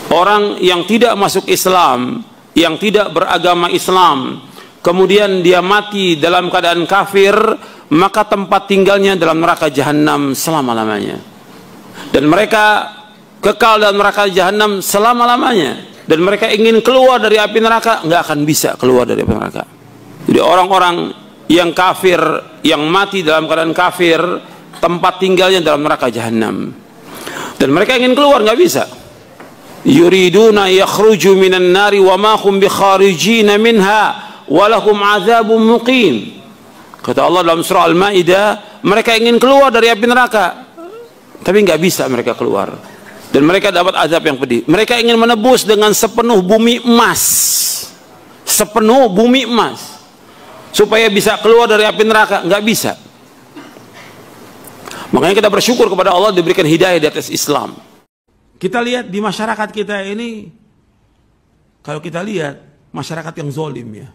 Orang yang tidak masuk Islam, yang tidak beragama Islam, kemudian dia mati dalam keadaan kafir, maka tempat tinggalnya dalam neraka jahanam selama-lamanya. Dan mereka kekal dalam neraka jahanam selama-lamanya. Dan mereka ingin keluar dari api neraka, nggak akan bisa keluar dari api neraka. Jadi orang-orang yang kafir, yang mati dalam keadaan kafir, tempat tinggalnya dalam neraka jahanam. Dan mereka ingin keluar, nggak bisa. Yuriduna yakhruju minan nari wa ma hum bikharijina minha walahum azabun muqim. Kata Allah dalam surah Al-Maidah, mereka ingin keluar dari api neraka, tapi nggak bisa mereka keluar. Dan mereka dapat azab yang pedih. Mereka ingin menebus dengan sepenuh bumi emas, sepenuh bumi emas, supaya bisa keluar dari api neraka, nggak bisa. Makanya kita bersyukur kepada Allah diberikan hidayah di atas Islam. Kita lihat di masyarakat kita ini, kalau kita lihat masyarakat yang zolim ya.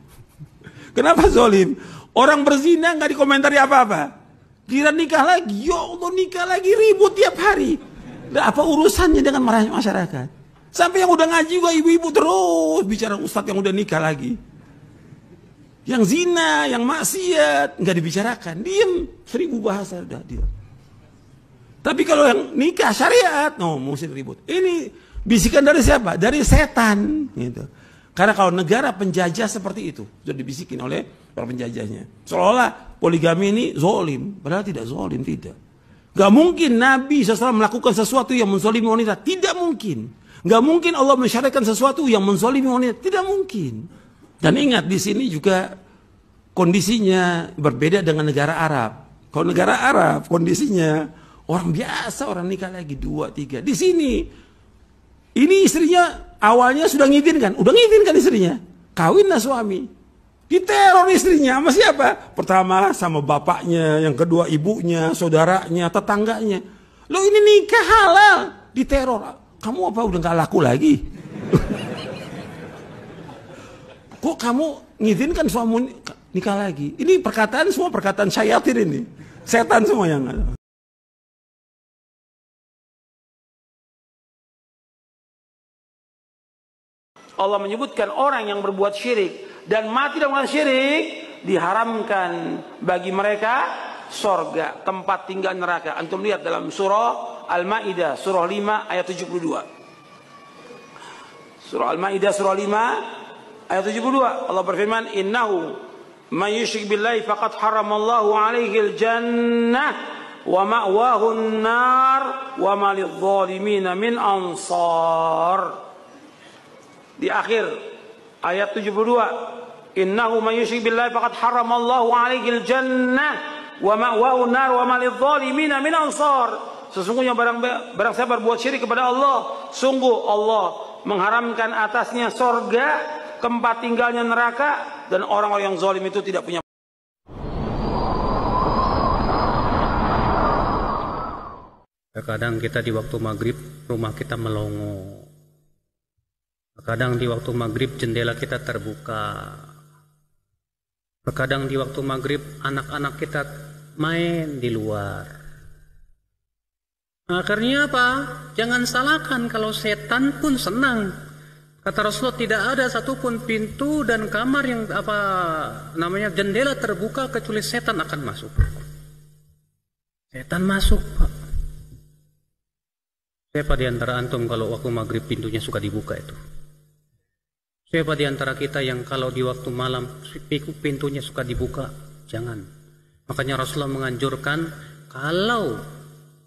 Kenapa zolim? Orang berzina nggak dikomentari apa-apa. Kira nikah lagi, ya Allah nikah lagi, ribut tiap hari. Nah, apa urusannya dengan masyarakat? Sampai yang udah ngaji juga ibu-ibu terus bicara ustadz yang udah nikah lagi. Yang zina, yang maksiat nggak dibicarakan, diem, 1000 bahasa udah dia. Tapi kalau yang nikah syariat, no, mesti ribut. Ini bisikan dari siapa? Dari setan. Gitu. Karena kalau negara penjajah seperti itu, sudah dibisikin oleh para penjajahnya. Seolah-olah poligami ini zolim, padahal tidak zolim, tidak. Gak mungkin Nabi SAW melakukan sesuatu yang menzolimi wanita, tidak mungkin. Gak mungkin Allah mensyariatkan sesuatu yang menzolimi wanita, tidak mungkin. Dan ingat di sini juga kondisinya berbeda dengan negara Arab. Kalau negara Arab kondisinya orang biasa, orang nikah lagi 2, 3. Di sini, ini istrinya awalnya sudah ngizinkan, udah ngizinkan istrinya, kawinlah suami, diteror istrinya sama siapa? Pertama sama bapaknya, yang kedua ibunya, saudaranya, tetangganya. Lo ini nikah halal, diteror. Kamu apa udah nggak laku lagi? Kok kamu ngizinkan suami nikah lagi? Ini perkataan semua perkataan syayatin ini, setan semua yang ada. Allah menyebutkan orang yang berbuat syirik dan mati dalam syirik, diharamkan bagi mereka sorga, tempat tinggal neraka. Antum lihat dalam surah Al-Maidah surah 5 ayat 72. Surah Al-Maidah surah 5 ayat 72, Allah berfirman, innahu may yusyrik billahi faqad haramallahu alaihi al-jannah wa ma'wahu an-nar wa ma lidh-dhalimin min ansar. Di akhir ayat 72, innahu may yusyrik billahi faqad haramallahu alaihi al-jannah wa ma'wahu an-nar wa ma lidh-dhalimin min ansar. Sesungguhnya barang siapa berbuat syirik kepada Allah, sungguh Allah mengharamkan atasnya sorga, tempat tinggalnya neraka, dan orang-orang yang zalim itu tidak punya. Terkadang kita di waktu maghrib rumah kita melongo. Terkadang di waktu maghrib jendela kita terbuka. Terkadang di waktu maghrib anak-anak kita main di luar. Akhirnya apa? Jangan salahkan kalau setan pun senang. Kata Rasulullah, tidak ada satupun pintu dan kamar yang jendela terbuka kecuali setan akan masuk. Setan masuk, Pak. Siapa di antara antum kalau waktu maghrib pintunya suka dibuka itu? Siapa di antara kita yang kalau di waktu malam pintunya suka dibuka? Jangan. Makanya Rasulullah menganjurkan kalau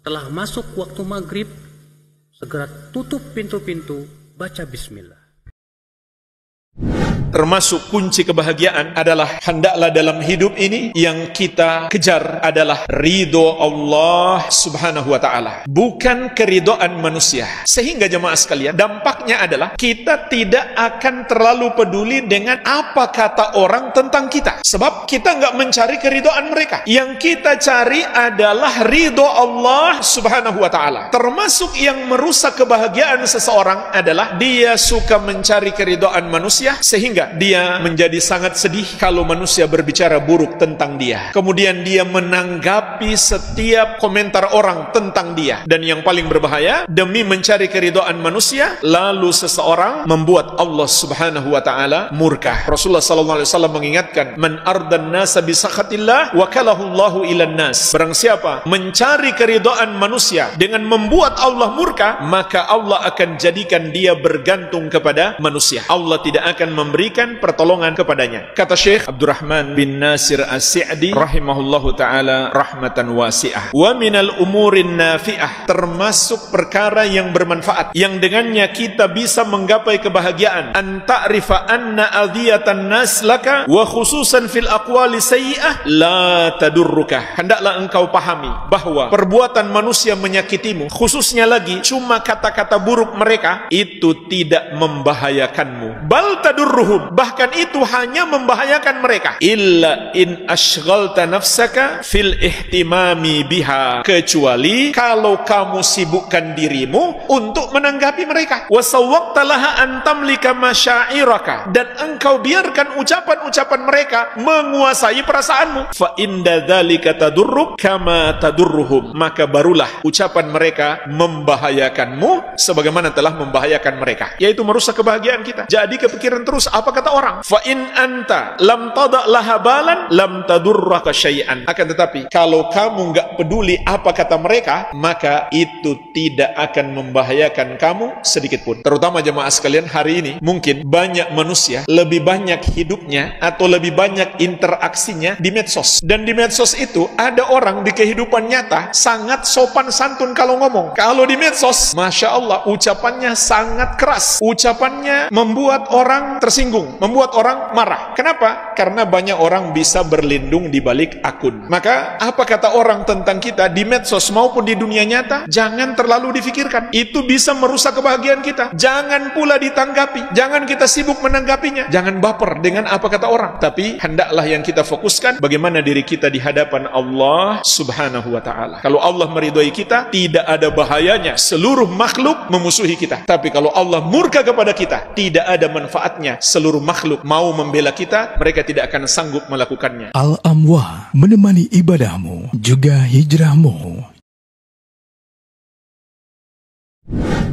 telah masuk waktu maghrib, segera tutup pintu-pintu, baca bismillah. Termasuk kunci kebahagiaan adalah hendaklah dalam hidup ini yang kita kejar adalah ridho Allah subhanahu wa ta'ala, bukan keridhaan manusia. Sehingga jemaah sekalian, dampaknya adalah kita tidak akan terlalu peduli dengan apa kata orang tentang kita, sebab kita nggak mencari keridhaan mereka. Yang kita cari adalah ridho Allah subhanahu wa ta'ala. Termasuk yang merusak kebahagiaan seseorang adalah dia suka mencari keridhaan manusia, sehingga Sehingga dia menjadi sangat sedih kalau manusia berbicara buruk tentang dia. Kemudian dia menanggapi setiap komentar orang tentang dia. Dan yang paling berbahaya, demi mencari keridhaan manusia, lalu seseorang membuat Allah Subhanahu wa ta'ala murka. Rasulullah SAW mengingatkan, man ardan nasa bisakhatillah wakalahu Allahu ilan nas. Barang siapa mencari keridhaan manusia dengan membuat Allah murka, maka Allah akan jadikan dia bergantung kepada manusia. Allah tidak akan memberikan pertolongan kepadanya. Kata Syekh Abdurrahman bin Nasir As-Sa'di rahimahullahu ta'ala rahmatan wasi'ah, wa minal umurin nafi'ah, termasuk perkara yang bermanfaat yang dengannya kita bisa menggapai kebahagiaan, an ta'rifa anna adhiyatan nas laka wa khususan fil aqwali sayyi'ah la tadurruka. Hendaklah engkau pahami bahwa perbuatan manusia menyakitimu, khususnya lagi cuma kata-kata buruk mereka, itu tidak membahayakanmu. Bal tadurruhum, bahkan itu hanya membahayakan mereka. Illa in ashghalta nafsaka fil ihtimami biha, kecuali kalau kamu sibukkan dirimu untuk menanggapi mereka. Wa sawwaqta laha an tamlika masyairaka, dan engkau biarkan ucapan-ucapan mereka menguasai perasaanmu. Fa inda dzalika tadurruk kama tadurruhum, maka barulah ucapan mereka membahayakanmu sebagaimana telah membahayakan mereka, yaitu merusak kebahagiaan kita. Jadi kepikiran terus apa kata orang. Fa in anta lam tada laha balan lam tadurraka syai'an. Akan tetapi kalau kamu enggak peduli apa kata mereka, maka itu tidak akan membahayakan kamu sedikit pun. Terutama jemaah sekalian, hari ini mungkin banyak manusia lebih banyak hidupnya atau lebih banyak interaksinya di medsos. Dan di medsos itu ada orang di kehidupan nyata sangat sopan santun kalau ngomong. Kalau di medsos, Masya Allah, ucapannya sangat keras. Ucapannya membuat orang tersinggung, membuat orang marah. Kenapa? Karena banyak orang bisa berlindung di balik akun. Maka apa kata orang tentang kita di medsos maupun di dunia nyata, jangan terlalu difikirkan. Itu bisa merusak kebahagiaan kita. Jangan pula ditanggapi. Jangan kita sibuk menanggapinya. Jangan baper dengan apa kata orang. Tapi hendaklah yang kita fokuskan bagaimana diri kita di hadapan Allah Subhanahu wa ta'ala. Kalau Allah meridhai kita, tidak ada bahayanya seluruh makhluk memusuhi kita. Tapi kalau Allah murka kepada kita, tidak ada manfaatnya seluruh makhluk mau membela kita, mereka tidak akan sanggup melakukannya. Al-Amwah, menemani ibadahmu juga hijrahmu.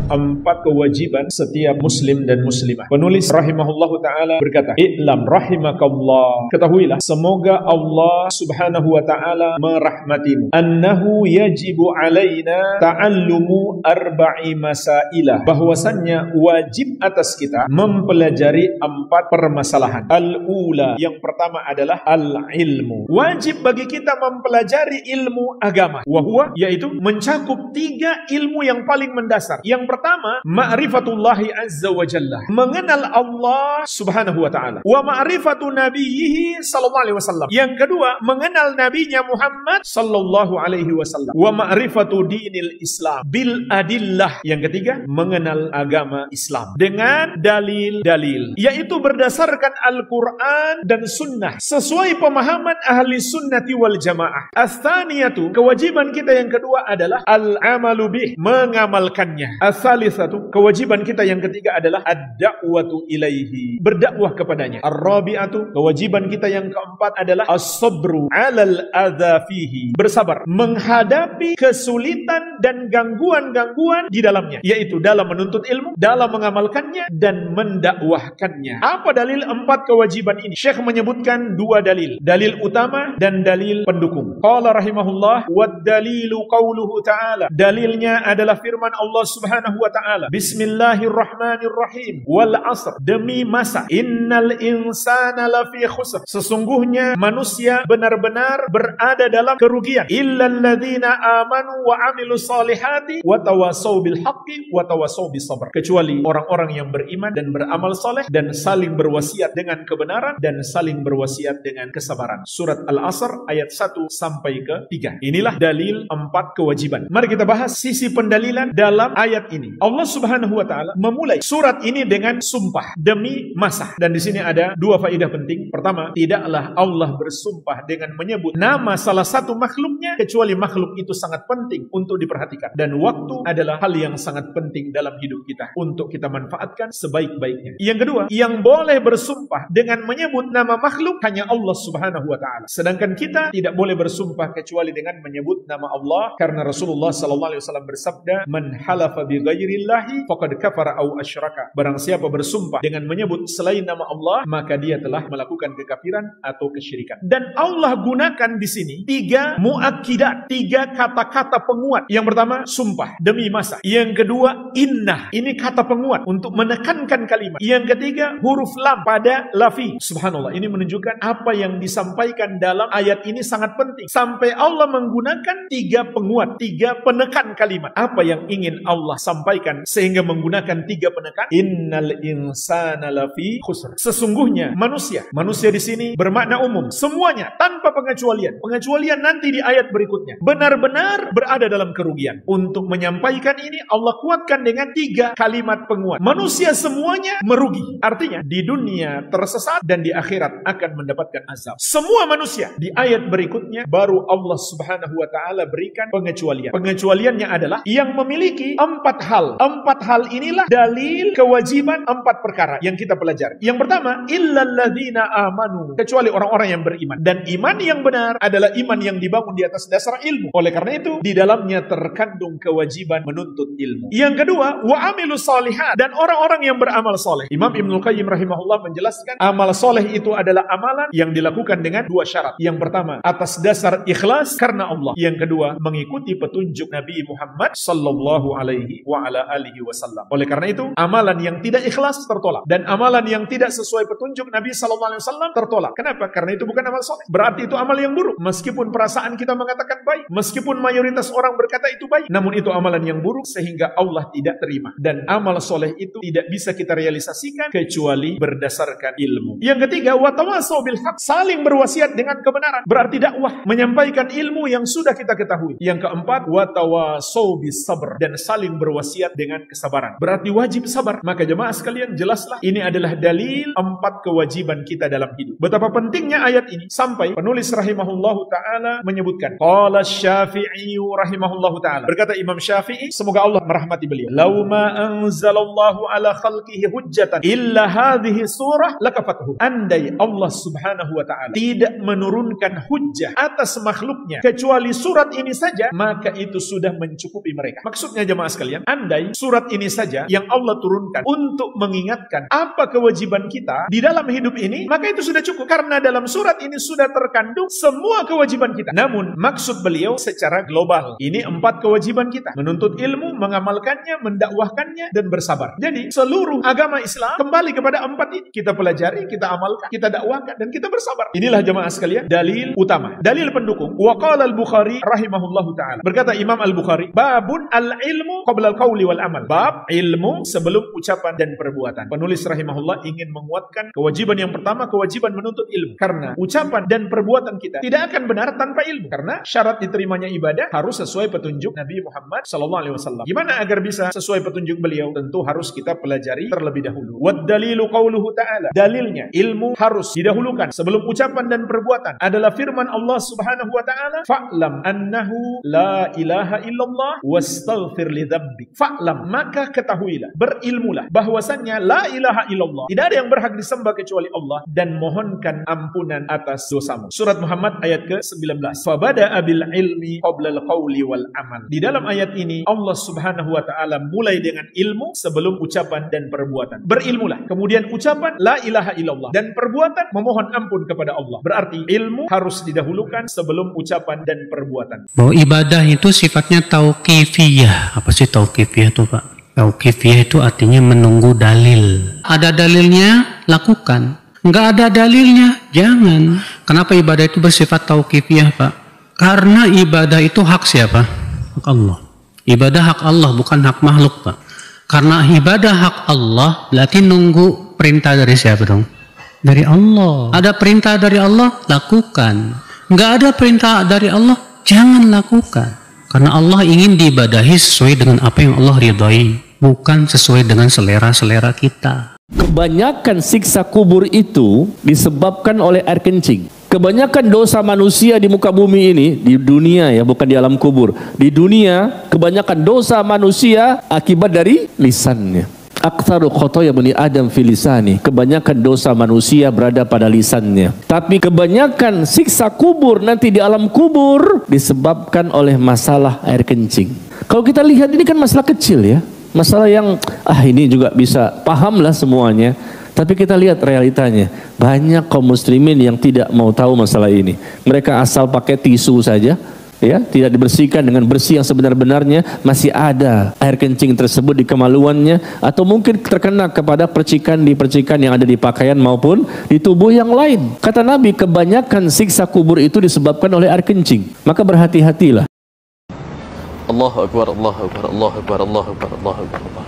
4 kewajiban setiap muslim dan muslimah. Penulis rahimahullahu ta'ala berkata, I'lam rahimakallah, ketahuilah semoga Allah Subhanahu wa ta'ala merahmatimu, annahu yajibu alaina ta'allumu arba'i masailah, bahwasannya wajib atas kita mempelajari 4 permasalahan. Al-ula, yang pertama adalah al-ilmu. Wajib bagi kita mempelajari ilmu agama, wahwa, yaitu mencakup 3 ilmu yang paling mendasar. Yang pertama, ma'rifatullahi azza wa jalla, mengenal Allah Subhanahu wa ta'ala, wa ma'rifatu nabiyhi sallallahu alaihi wasallam. Yang kedua, mengenal nabinya Muhammad sallallahu alaihi wasallam, wa ma'rifatu dinil Islam bil adillah. Yang ketiga, mengenal agama Islam dengan dalil-dalil, yaitu berdasarkan Al-Quran dan Sunnah sesuai pemahaman ahli sunnati wal jamaah. As-tsaniyatu, kewajiban kita yang kedua adalah al-amalu bih, mengamalkannya. As-salisatu, kewajiban kita yang ketiga adalah ad-da'watu ilaihi, berdakwah kepadanya. Ar-rabi'atu, kewajiban kita yang keempat adalah as-sabru 'alal adza fihi, bersabar menghadapi kesulitan dan gangguan-gangguan di dalamnya, yaitu dalam menuntut ilmu, dalam mengamalkannya dan mendakwahkannya. Apa dalil 4 kewajiban ini? Syekh menyebutkan 2 dalil, dalil utama dan dalil pendukung. Qala rahimahullah, wad dalilu qauluhu ta'ala, dalilnya adalah firman Allah Subhanahu wa ta'ala, Bismillahirrahmanirrahim, wal asr, demi masa, innal insana lafi khusr, sesungguhnya manusia benar-benar berada dalam kerugian, illal ladzina amanu wa amilus salihati wa tawasaw bil haqqi wa tawasaw bis sabr, kecuali orang-orang yang beriman dan beramal saleh dan saling berwasiat dengan kebenaran dan saling berwasiat dengan kesabaran. Surat Al-Asr ayat 1 sampai ke 3. Inilah dalil 4 kewajiban. Mari kita bahas sisi pendalilan dalam ayat ini. ini Allah Subhanahu wa taala memulai surat ini dengan sumpah demi masa. Dan di sini ada dua faedah penting. Pertama, tidaklah Allah bersumpah dengan menyebut nama salah satu makhluknya kecuali makhluk itu sangat penting untuk diperhatikan. Dan waktu adalah hal yang sangat penting dalam hidup kita untuk kita manfaatkan sebaik-baiknya. Yang kedua, yang boleh bersumpah dengan menyebut nama makhluk hanya Allah Subhanahu wa taala. Sedangkan kita tidak boleh bersumpah kecuali dengan menyebut nama Allah, karena Rasulullah sallallahu alaihi wasallam bersabda, "Man halafa bi ghairillahi faqad kafara aw asyraka." Barang siapa bersumpah dengan menyebut selain nama Allah, maka dia telah melakukan kekafiran atau kesyirikan. Dan Allah gunakan di sini tiga muakkidat, tiga kata-kata penguat. Yang pertama, sumpah demi masa. Yang kedua, innah. Ini kata penguat untuk menekankan kalimat. Yang ketiga, huruf lam pada lafi. Subhanallah, ini menunjukkan apa yang disampaikan dalam ayat ini sangat penting. Sampai Allah menggunakan tiga penguat, tiga penekan kalimat. Apa yang ingin Allah sampaikan sehingga menggunakan tiga penekan? Innal insana lafi khusr. Sesungguhnya manusia di sini bermakna umum, semuanya tanpa pengecualian. Pengecualian nanti di ayat berikutnya. Benar-benar berada dalam kerugian. Untuk menyampaikan ini Allah kuatkan dengan tiga kalimat penguat. Manusia semuanya merugi. Artinya di dunia tersesat dan di akhirat akan mendapatkan azab. Semua manusia. Di ayat berikutnya baru Allah Subhanahu wa taala berikan pengecualian. Pengecualiannya adalah yang memiliki empat hal. Empat hal inilah dalil kewajiban empat perkara yang kita pelajari. Yang pertama, illalladzina amanu, kecuali orang-orang yang beriman. Dan iman yang benar adalah iman yang dibangun di atas dasar ilmu. Oleh karena itu, di dalamnya terkandung kewajiban menuntut ilmu. Yang kedua, wa amilus shalihat, dan orang-orang yang beramal soleh. Imam Ibnul Qayyim rahimahullah menjelaskan, amal soleh itu adalah amalan yang dilakukan dengan dua syarat. Yang pertama, atas dasar ikhlas karena Allah. Yang kedua, mengikuti petunjuk Nabi Muhammad sallallahu alaihi wa ala alihi wasallam. Oleh karena itu, amalan yang tidak ikhlas tertolak, dan amalan yang tidak sesuai petunjuk Nabi sallallahu alaihi wasallam tertolak. Kenapa? Karena itu bukan amal soleh. Berarti itu amal yang buruk. Meskipun perasaan kita mengatakan baik, meskipun mayoritas orang berkata itu baik, namun itu amalan yang buruk sehingga Allah tidak terima. Dan amal soleh itu tidak bisa kita realisasikan kecuali berdasarkan ilmu. Yang ketiga, watawasau bil haq, saling berwasiat dengan kebenaran. Berarti dakwah, menyampaikan ilmu yang sudah kita ketahui. Yang keempat, watawasau bis sabr, dan saling berwasiat dengan kesabaran. Berarti wajib sabar. Maka jemaah sekalian, jelaslah ini adalah dalil empat kewajiban kita dalam hidup. Betapa pentingnya ayat ini sampai penulis rahimahullahu taala menyebutkan, qala Syafi'i rahimahullahu taala, berkata Imam Syafi'i, semoga Allah merahmati beliau, "Lau ma anzalallahu ala khalqihi hujjatan illa hadhihi surah lakafathu." Andai Allah Subhanahu wa taala tidak menurunkan hujjah atas makhluknya kecuali surat ini saja, maka itu sudah mencukupi mereka. Maksudnya jemaah sekalian, andai surat ini saja yang Allah turunkan untuk mengingatkan apa kewajiban kita di dalam hidup ini, maka itu sudah cukup. Karena dalam surat ini sudah terkandung semua kewajiban kita. Namun maksud beliau secara global. Ini empat kewajiban kita. Menuntut ilmu, mengamalkannya, mendakwahkannya, dan bersabar. Jadi seluruh agama Islam kembali kepada empat ini. Kita pelajari, kita amalkan, kita dakwahkan, dan kita bersabar. Inilah jemaah sekalian dalil utama. Dalil pendukung. Wa qala al-Bukhari rahimahullahu ta'ala. Berkata Imam Al-Bukhari, babun al-ilmu qabla al-qawli wal amal. Bab ilmu sebelum ucapan dan perbuatan. Penulis rahimahullah ingin menguatkan kewajiban yang pertama, kewajiban menuntut ilmu. Karena ucapan dan perbuatan kita tidak akan benar tanpa ilmu. Karena syarat diterimanya ibadah harus sesuai petunjuk Nabi Muhammad SAW. Gimana agar bisa sesuai petunjuk beliau? Tentu harus kita pelajari terlebih dahulu. Wad dalilu qauluhu ta'ala. Dalilnya, ilmu harus didahulukan sebelum ucapan dan perbuatan. Adalah firman Allah Subhanahu wa ta'ala, fa'lam annahu la ilaha illallah wastaghfir li dzambik. Fa'lam, maka ketahuilah, berilmulah bahwasannya la ilaha illallah, tidak ada yang berhak disembah kecuali Allah, dan mohonkan ampunan atas dosamu. Surat Muhammad ayat ke-19. Fabada'a bil ilmi qabla al-qawli wal amal. Di dalam ayat ini Allah Subhanahu wa ta'ala mulai dengan ilmu sebelum ucapan dan perbuatan. Berilmulah, kemudian ucapan la ilaha illallah, dan perbuatan memohon ampun kepada Allah. Berarti ilmu harus didahulukan sebelum ucapan dan perbuatan. Bahwa ibadah itu sifatnya tauqifiyah. Apa sih tauqifiyah itu, Pak? Tauqifiyah itu artinya menunggu dalil. Ada dalilnya, lakukan. Nggak ada dalilnya, jangan. Kenapa ibadah itu bersifat tauqifiyah, Pak? Karena ibadah itu hak siapa? Hak Allah. Ibadah hak Allah, bukan hak makhluk, Pak. Karena ibadah hak Allah, berarti nunggu perintah dari siapa dong? Dari Allah. Ada perintah dari Allah, lakukan. Nggak ada perintah dari Allah, jangan lakukan. Karena Allah ingin diibadahi sesuai dengan apa yang Allah ridhai. bukan sesuai dengan selera-selera kita. Kebanyakan siksa kubur itu disebabkan oleh air kencing. Kebanyakan dosa manusia di muka bumi ini, di dunia ya, bukan di alam kubur. Di dunia, kebanyakan dosa manusia akibat dari lisannya. Aktsaru khotoya bani Adam fil lisani. Kebanyakan dosa manusia berada pada lisannya. Tapi kebanyakan siksa kubur nanti di alam kubur disebabkan oleh masalah air kencing. Kalau kita lihat ini kan masalah kecil ya. Masalah yang ini juga bisa pahamlah semuanya. Tapi kita lihat realitanya. Banyak kaum muslimin yang tidak mau tahu masalah ini. Mereka asal pakai tisu saja, ya, tidak dibersihkan dengan bersih yang sebenar-benarnya, masih ada air kencing tersebut di kemaluannya, atau mungkin terkena kepada percikan yang ada di pakaian maupun di tubuh yang lain. Kata Nabi, kebanyakan siksa kubur itu disebabkan oleh air kencing. Maka berhati-hatilah. Allahu Akbar, Allahu Akbar, Allahu Akbar, Allahu Akbar, Allahu Akbar, Allahu Akbar.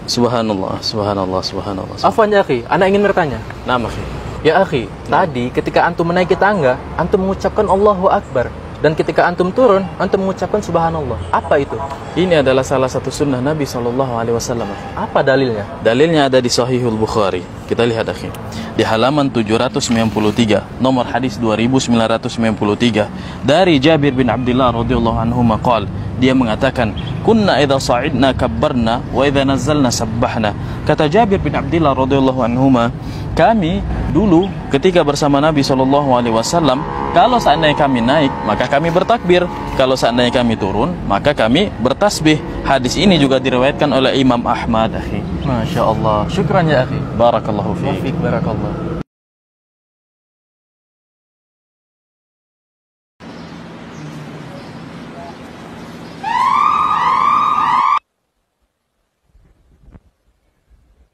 Subhanallah, subhanallah, subhanallah. Afwan ya akhi, anak ingin bertanya. Nah, akhi. Ya akhi, tadi ketika antum menaiki tangga, antum mengucapkan Allahu Akbar. Dan ketika antum turun, antum mengucapkan Subhanallah. Apa itu? Ini adalah salah satu sunnah Nabi SAW. Apa dalilnya? Dalilnya ada di Sahihul Bukhari. Kita lihat akhi. Di halaman 793, nomor hadis 2993, dari Jabir bin Abdullah radhiyallahu anhu maqal. Dia mengatakan, "Kunna idza sa'idna kabbarna wa idza nazzalna sabbahna." Kata Jabir bin Abdullah radhiyallahu anhu, kami dulu ketika bersama Nabi SAW, kalau seandainya kami naik, maka kami bertakbir. Kalau seandainya kami turun, maka kami bertasbih. Hadis ini juga diriwayatkan oleh Imam Ahmad, akhi. Masya Allah. Syukran ya akhi. Barakallahu fiik. Barakallah.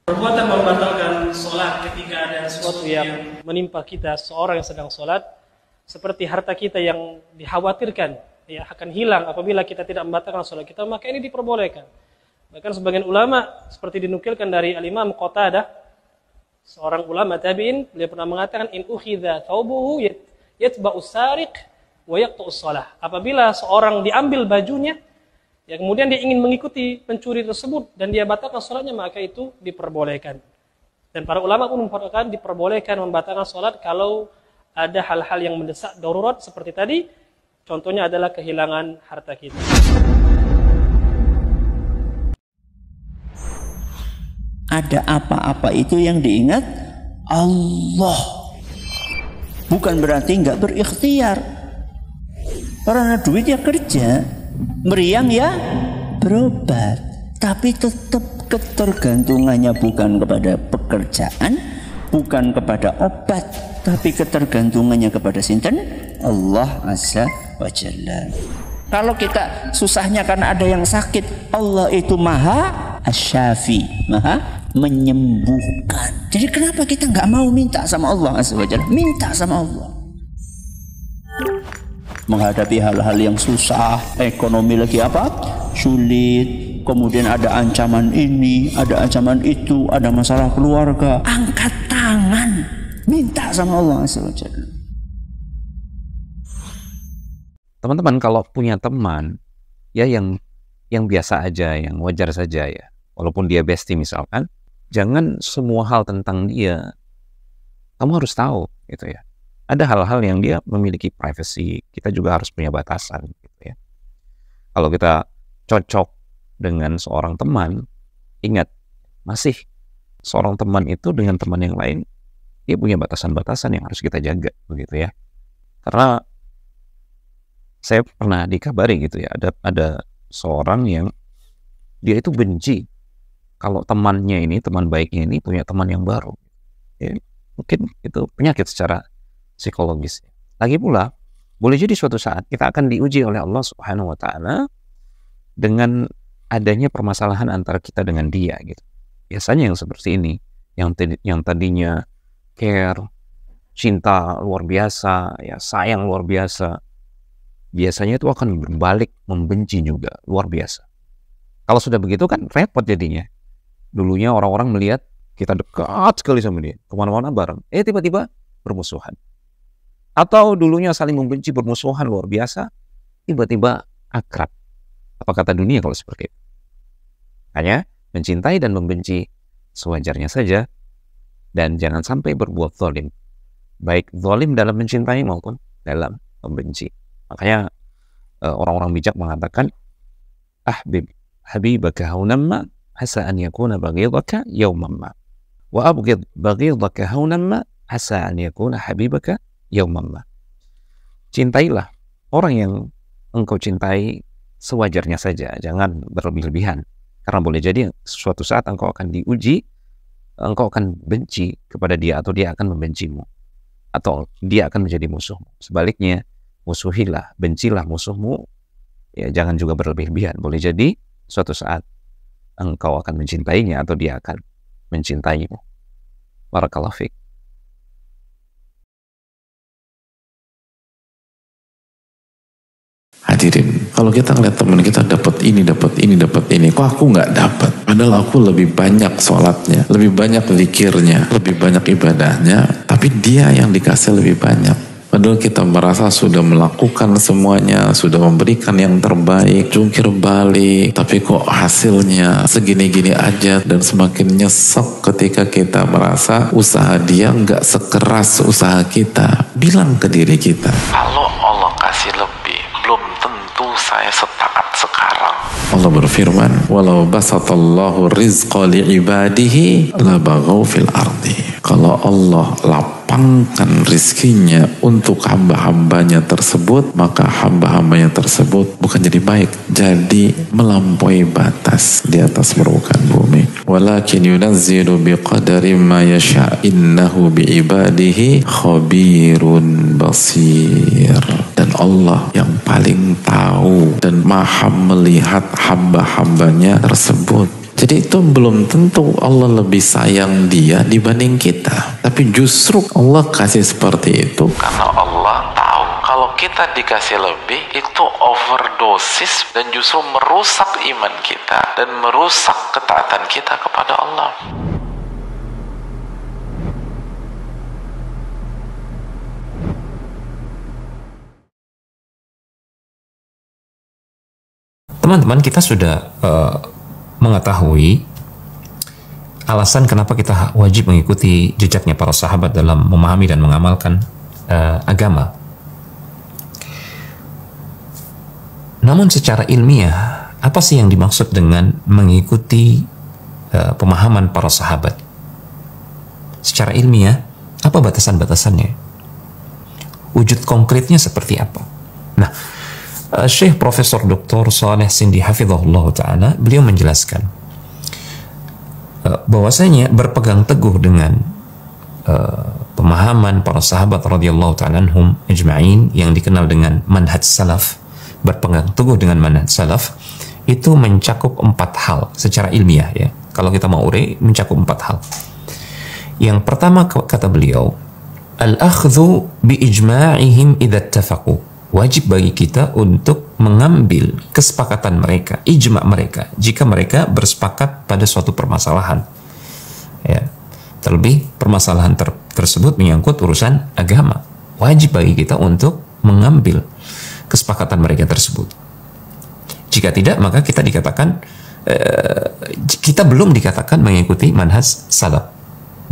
Perbuatan membatalkan sholat ketika ada sesuatu yang menimpa kita, seorang yang sedang sholat, seperti harta kita yang dikhawatirkan ya akan hilang apabila kita tidak membatalkan sholat kita, maka ini diperbolehkan. Bahkan sebagian ulama seperti dinukilkan dari Al-Imam Qatadah, seorang ulama tabi'in, beliau pernah mengatakan, in ukhidha thawbuhu yatba'us sariq wa yaqta'us shalah. Apabila seorang diambil bajunya, ya kemudian dia ingin mengikuti pencuri tersebut dan dia batalkan sholatnya, maka itu diperbolehkan. Dan para ulama pun mengatakan diperbolehkan membatalkan sholat kalau ada hal-hal yang mendesak darurat seperti tadi. Contohnya adalah kehilangan harta kita. Ada apa-apa itu yang diingat Allah. Bukan berarti nggak berikhtiar. Karena duit ya kerja, meriang ya berobat, tapi tetap ketergantungannya bukan kepada pekerjaan, bukan kepada obat, tapi ketergantungannya kepada sinten Allah Azza wa Jalla. Kalau kita susahnya karena ada yang sakit, Allah itu Maha Asy-Syafi, Maha menyembuhkan. Jadi kenapa kita nggak mau minta sama Allah Azza wa Jalla? Minta sama Allah. Menghadapi hal-hal yang susah, ekonomi lagi apa? Sulit, kemudian ada ancaman ini, ada ancaman itu, ada masalah keluarga. Angkat tangan, minta sama Allah Azza wa Jalla. Teman-teman kalau punya teman ya yang biasa aja, yang wajar saja ya, walaupun dia bestie misalkan, jangan semua hal tentang dia kamu harus tahu gitu ya. Ada hal-hal yang dia memiliki privacy, kita juga harus punya batasan gitu ya. Kalau kita cocok dengan seorang teman, ingat masih seorang teman itu dengan teman yang lain dia punya batasan-batasan yang harus kita jaga begitu ya. Karena saya pernah dikabari gitu ya, ada seorang yang dia itu benci kalau temannya ini, teman baiknya ini punya teman yang baru. Ya, mungkin itu penyakit secara psikologis. Lagi pula, boleh jadi suatu saat kita akan diuji oleh Allah Subhanahu wa Ta'ala dengan adanya permasalahan antara kita dengan dia gitu. Biasanya yang seperti ini, yang tadinya care, cinta luar biasa, ya sayang luar biasa, biasanya itu akan berbalik membenci juga luar biasa. Kalau sudah begitu kan repot jadinya. Dulunya orang-orang melihat kita dekat sekali sama dia, kemana-mana bareng, tiba-tiba bermusuhan. Atau dulunya saling membenci, bermusuhan luar biasa, tiba-tiba akrab. Apa kata dunia kalau seperti itu? Hanya mencintai dan membenci sewajarnya saja, dan jangan sampai berbuat zalim, baik zalim dalam mencintai maupun dalam membenci. Makanya orang-orang bijak mengatakan, ahbib habibaka haunamma asa an yakuna baghidaka yawmamma, wa abghid baghidaka haunamma asa an yakuna habibaka yawmamma. Cintailah orang yang engkau cintai sewajarnya saja, jangan berlebih-lebihan. Karena boleh jadi suatu saat engkau akan diuji, engkau akan benci kepada dia, atau dia akan membencimu, atau dia akan menjadi musuhmu. Sebaliknya, musuhilah, bencilah musuhmu, ya jangan juga berlebih-lebihan. Boleh jadi suatu saat engkau akan mencintainya, atau dia akan mencintaimu. Barakallahu fiik. Hadirin, kalau kita ngeliat teman kita dapat ini, kok aku nggak dapat? Padahal aku lebih banyak sholatnya, lebih banyak zikirnya, lebih banyak ibadahnya, tapi dia yang dikasih lebih banyak. Padahal kita merasa sudah melakukan semuanya, sudah memberikan yang terbaik, jungkir balik, tapi kok hasilnya segini-gini aja, dan semakin nyesek ketika kita merasa usaha dia nggak sekeras usaha kita. Bilang ke diri kita, kalau Allah kasih lebih, belum tentu saya setaat sekarang. Allah berfirman, walau basatallahu rizqa li'ibadihi labaghaw fil ardi. Kalau Allah lapangkan rizkinya untuk hamba-hambanya tersebut, maka hamba-hambanya tersebut bukan jadi baik, jadi melampaui batas di atas permukaan bumi. Walakin yunazzilu biqadari ma yasha innahu biibadihi khabirun basir. Dan Allah yang paling tahu dan maha melihat hamba-hambanya tersebut. Jadi itu belum tentu Allah lebih sayang dia dibanding kita. Tapi justru Allah kasih seperti itu karena Allah tahu kalau kita dikasih lebih itu overdosis dan justru merusak iman kita dan merusak ketaatan kita kepada Allah. Teman-teman, kita sudah mengetahui alasan kenapa kita wajib mengikuti jejaknya para sahabat dalam memahami dan mengamalkan agama. Namun secara ilmiah, apa sih yang dimaksud dengan mengikuti pemahaman para sahabat? Secara ilmiah, apa batasan-batasannya? Wujud konkretnya seperti apa? Nah, Syekh Profesor Dr. Saleh Sindi hafizahullah ta'ala, beliau menjelaskan bahwasanya berpegang teguh dengan pemahaman para sahabat radhiyallahu ta'ala anhum ajma'in yang dikenal dengan manhaj salaf, berpegang teguh dengan manhaj salaf itu mencakup 4 hal secara ilmiah ya. Kalau kita mau urei, mencakup 4 hal. Yang pertama kata beliau, al-akhdhu bi ijma'ihim idza ittafaqu. Wajib bagi kita untuk mengambil kesepakatan mereka, ijma' mereka, jika mereka bersepakat pada suatu permasalahan. Ya. Terlebih permasalahan tersebut menyangkut urusan agama. Wajib bagi kita untuk mengambil kesepakatan mereka tersebut. Jika tidak, maka kita dikatakan kita belum dikatakan mengikuti manhaj salaf,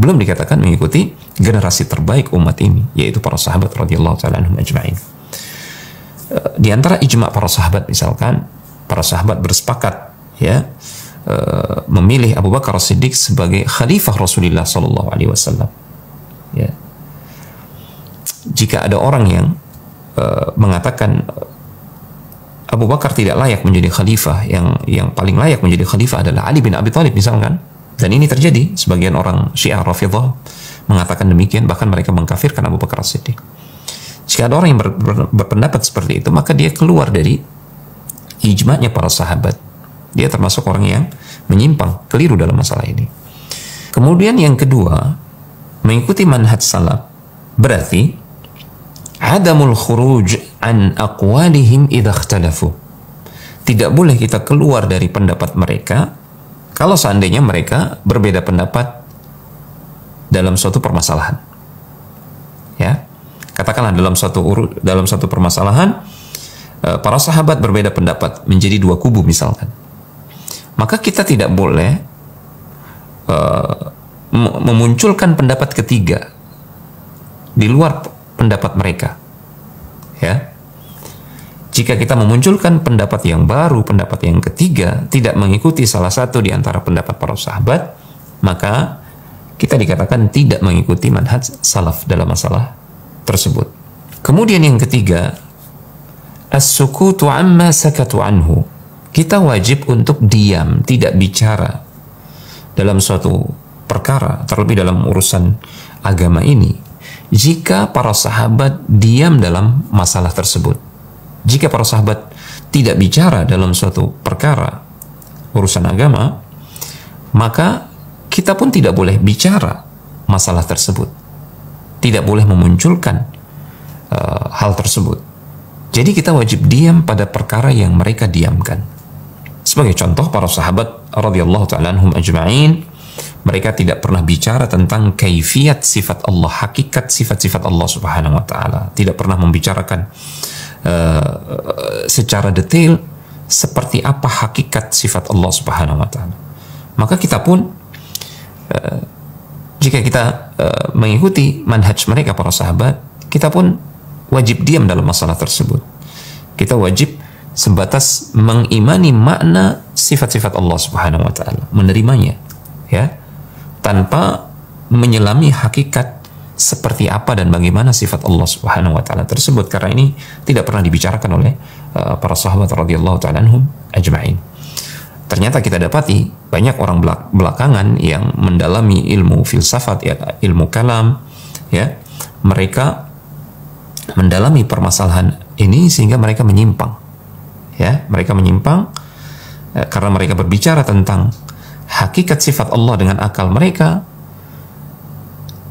belum dikatakan mengikuti generasi terbaik umat ini, yaitu para sahabat radhiyallahu ta'ala anhum ajma'in. Di antara ijma' para sahabat, misalkan para sahabat bersepakat ya memilih Abu Bakar As-Siddiq sebagai khalifah Rasulullah sallallahu alaihi wasallam. Ya. Jika ada orang yang mengatakan Abu Bakar tidak layak menjadi khalifah, yang paling layak menjadi khalifah adalah Ali bin Abi Thalib misalkan, dan ini terjadi, sebagian orang Syiah Rafidhah mengatakan demikian, bahkan mereka mengkafirkan Abu Bakar As-Siddiq. Jika ada orang yang berpendapat seperti itu, maka dia keluar dari ijma'nya para sahabat. Dia termasuk orang yang menyimpang, keliru dalam masalah ini. Kemudian yang kedua, mengikuti manhaj salaf berarti adamul khuruj an aqwalihim idza ikhtalafu. Tidak boleh kita keluar dari pendapat mereka kalau seandainya mereka berbeda pendapat dalam suatu permasalahan. Ya. Katakanlah dalam satu permasalahan para sahabat berbeda pendapat menjadi dua kubu misalkan, maka kita tidak boleh memunculkan pendapat ketiga di luar pendapat mereka. Ya, jika kita memunculkan pendapat yang baru, pendapat yang ketiga, tidak mengikuti salah satu di antara pendapat para sahabat, maka kita dikatakan tidak mengikuti manhaj salaf dalam masalah tersebut. Kemudian yang ketiga, as-sukutu amma sakatu anhu. Kita wajib untuk diam, tidak bicara dalam suatu perkara, terlebih dalam urusan agama ini, jika para sahabat diam dalam masalah tersebut. Jika para sahabat tidak bicara dalam suatu perkara urusan agama, maka kita pun tidak boleh bicara masalah tersebut, tidak boleh memunculkan hal tersebut. Jadi kita wajib diam pada perkara yang mereka diamkan. Sebagai contoh, para sahabat radhiyallahu ta'ala anhum ajma'in, mereka tidak pernah bicara tentang kaifiyat sifat Allah, hakikat sifat-sifat Allah subhanahu wa ta'ala. Tidak pernah membicarakan secara detail seperti apa hakikat sifat Allah subhanahu wa ta'ala. Maka kita pun jika kita mengikuti manhaj mereka para sahabat, kita pun wajib diam dalam masalah tersebut. Kita wajib sebatas mengimani makna sifat-sifat Allah subhanahu wa ta'ala, menerimanya, ya, tanpa menyelami hakikat seperti apa dan bagaimana sifat Allah subhanahu wa ta'ala tersebut, karena ini tidak pernah dibicarakan oleh para sahabat radhiyallahu ta'ala anhum ajma'in. Ternyata kita dapati banyak orang belakangan yang mendalami ilmu filsafat, ya, ilmu kalam, ya, mereka mendalami permasalahan ini sehingga mereka menyimpang. Ya, mereka menyimpang karena mereka berbicara tentang hakikat sifat Allah dengan akal mereka,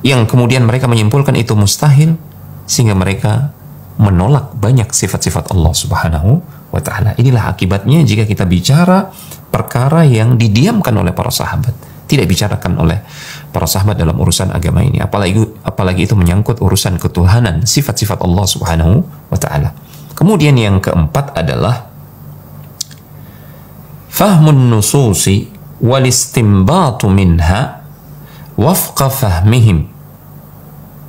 yang kemudian mereka menyimpulkan itu mustahil, sehingga mereka menolak banyak sifat-sifat Allah subhanahu wa ta'ala. Inilah akibatnya jika kita bicara perkara yang didiamkan oleh para sahabat, tidak bicarakan oleh para sahabat dalam urusan agama ini, apalagi itu menyangkut urusan ketuhanan, sifat-sifat Allah subhanahu wa ta'ala. Kemudian yang keempat adalah fahmun nususi wal istinbatu minha wafqa fahmihim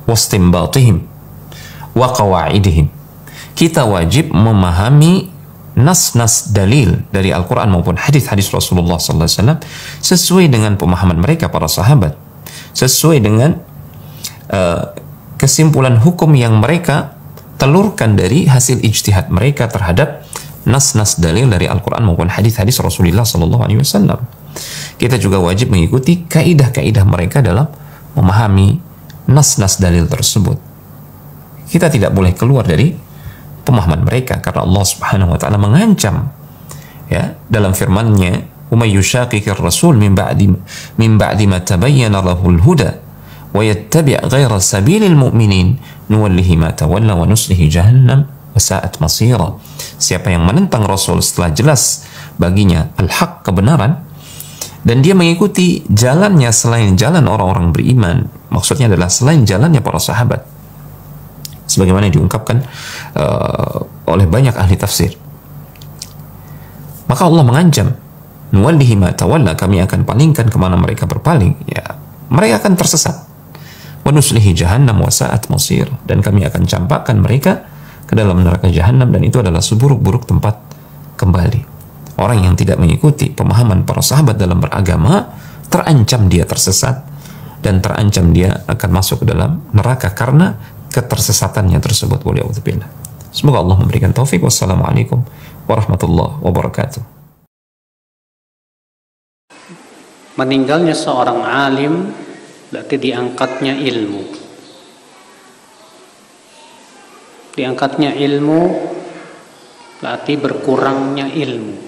wastinbatihim wa qawaidihim. Kita wajib memahami nas-nas dalil dari Al-Quran maupun hadis-hadis Rasulullah SAW sesuai dengan pemahaman mereka para sahabat, sesuai dengan kesimpulan hukum yang mereka telurkan dari hasil ijtihad mereka terhadap nas-nas dalil dari Al-Quran maupun hadis-hadis Rasulullah SAW. Kita juga wajib mengikuti kaidah-kaidah mereka dalam memahami nas-nas dalil tersebut. Kita tidak boleh keluar dari pemahaman mereka, karena Allah Subhanahu wa ta'ala mengancam, ya, dalam firman-Nya, "Wa may yushaqiqir rasul min ba'di ma tabayyana lahul huda wa yattabi' ghayra sabilil mu'minin nuwallihi ma tawalla wa nuslihi jahannam wa sa'at masira." Siapa yang menentang Rasul setelah jelas baginya al-haq, kebenaran, dan dia mengikuti jalannya selain jalan orang-orang beriman, maksudnya adalah selain jalannya para sahabat, sebagaimana diungkapkan oleh banyak ahli tafsir, maka Allah mengancam, nuwallihi ma tawalla, kami akan palingkan kemana mereka berpaling, ya, mereka akan tersesat, wa nuslihi jahannam wa sa'at masir, dan kami akan campakkan mereka ke dalam neraka jahanam, dan itu adalah seburuk-buruk tempat kembali. Orang yang tidak mengikuti pemahaman para sahabat dalam beragama, terancam dia tersesat, dan terancam dia akan masuk ke dalam neraka karena ketersesatannya tersebut. Waliyahudzubillah. Semoga Allah memberikan taufik. Wassalamualaikum warahmatullahi wabarakatuh. Meninggalnya seorang alim berarti diangkatnya ilmu. Diangkatnya ilmu berarti berkurangnya ilmu.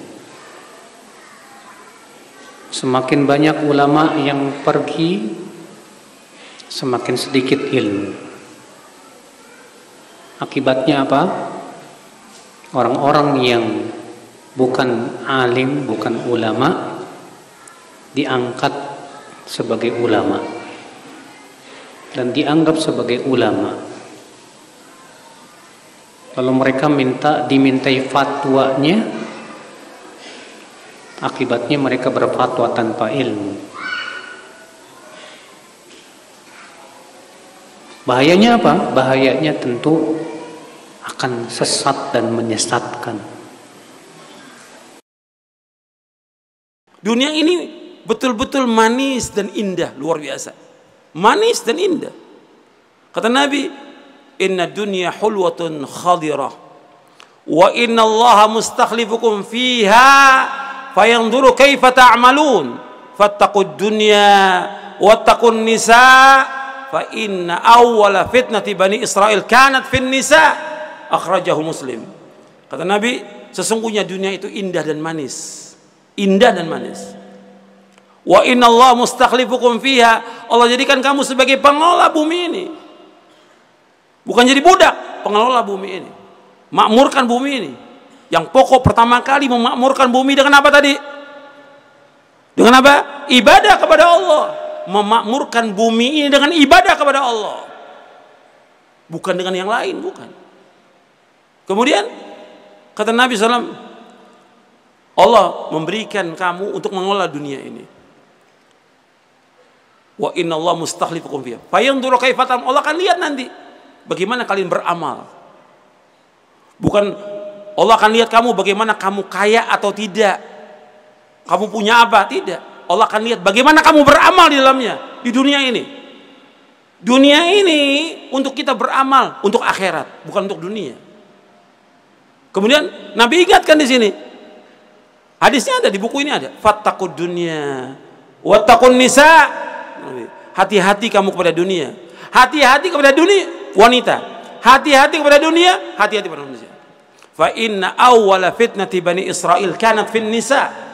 Semakin banyak ulama yang pergi, semakin sedikit ilmu. Akibatnya apa? Orang-orang yang bukan alim, bukan ulama, diangkat sebagai ulama dan dianggap sebagai ulama. Lalu mereka dimintai fatwanya, akibatnya mereka berfatwa tanpa ilmu. Bahayanya apa? Bahayanya tentu akan sesat dan menyesatkan. Dunia ini betul-betul manis dan indah, luar biasa. Manis dan indah. Kata Nabi, inna dunya hulwatun khadirah wa inna allaha mustakhlifukum fiha fayanzuru kaifa ta'malun fattaqud dunya wattaqun nisa fa inna awwala fitnati bani Israel kanat fin nisa, akhrajahu Muslim. Kata Nabi, sesungguhnya dunia itu indah dan manis. Indah dan manis. Wa inna Allah mustakhlifukum fiha, Allah jadikan kamu sebagai pengelola bumi ini. Bukan jadi budak, pengelola bumi ini. Makmurkan bumi ini. Yang pokok pertama kali memakmurkan bumi dengan apa tadi? Dengan apa? Ibadah kepada Allah. Memakmurkan bumi ini dengan ibadah kepada Allah, bukan dengan yang lain, bukan. Kemudian kata Nabi SAW, Allah memberikan kamu untuk mengelola dunia ini. Wa inna Allah mustakhlifukum fiha fayanzuru kaifa ta'malun, Allah akan lihat nanti bagaimana kalian beramal. Bukan Allah akan lihat kamu bagaimana kamu kaya atau tidak, kamu punya apa, tidak. Allah akan lihat bagaimana kamu beramal di dalamnya, di dunia ini. Dunia ini untuk kita beramal, untuk akhirat, bukan untuk dunia. Kemudian Nabi ingatkan di sini, hadisnya ada di buku ini ada, fattaqud dunya wattaqun nisa. Hati-hati kamu kepada dunia, hati-hati kepada dunia wanita, hati-hati kepada dunia, hati-hati kepada manusia. Fa inna awwala fitnati bani Israel kanat fin nisa.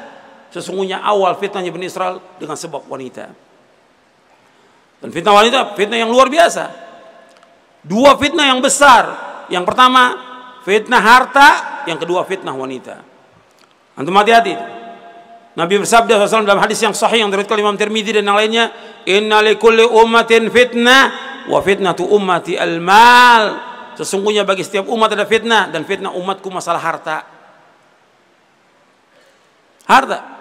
Sesungguhnya awal fitnahnya Bani Israel dengan sebab wanita. Dan fitnah wanita, fitnah yang luar biasa. Dua fitnah yang besar. Yang pertama, fitnah harta. Yang kedua, fitnah wanita. Antum hati-hati. Nabi bersabda SAW dalam hadis yang sahih yang diriwayatkan Imam Tirmidzi dan yang lainnya, inna likulli ummatin fitnah wa fitnatu ummati al-mal. Sesungguhnya bagi setiap umat ada fitnah, dan fitnah umatku masalah harta. Harta.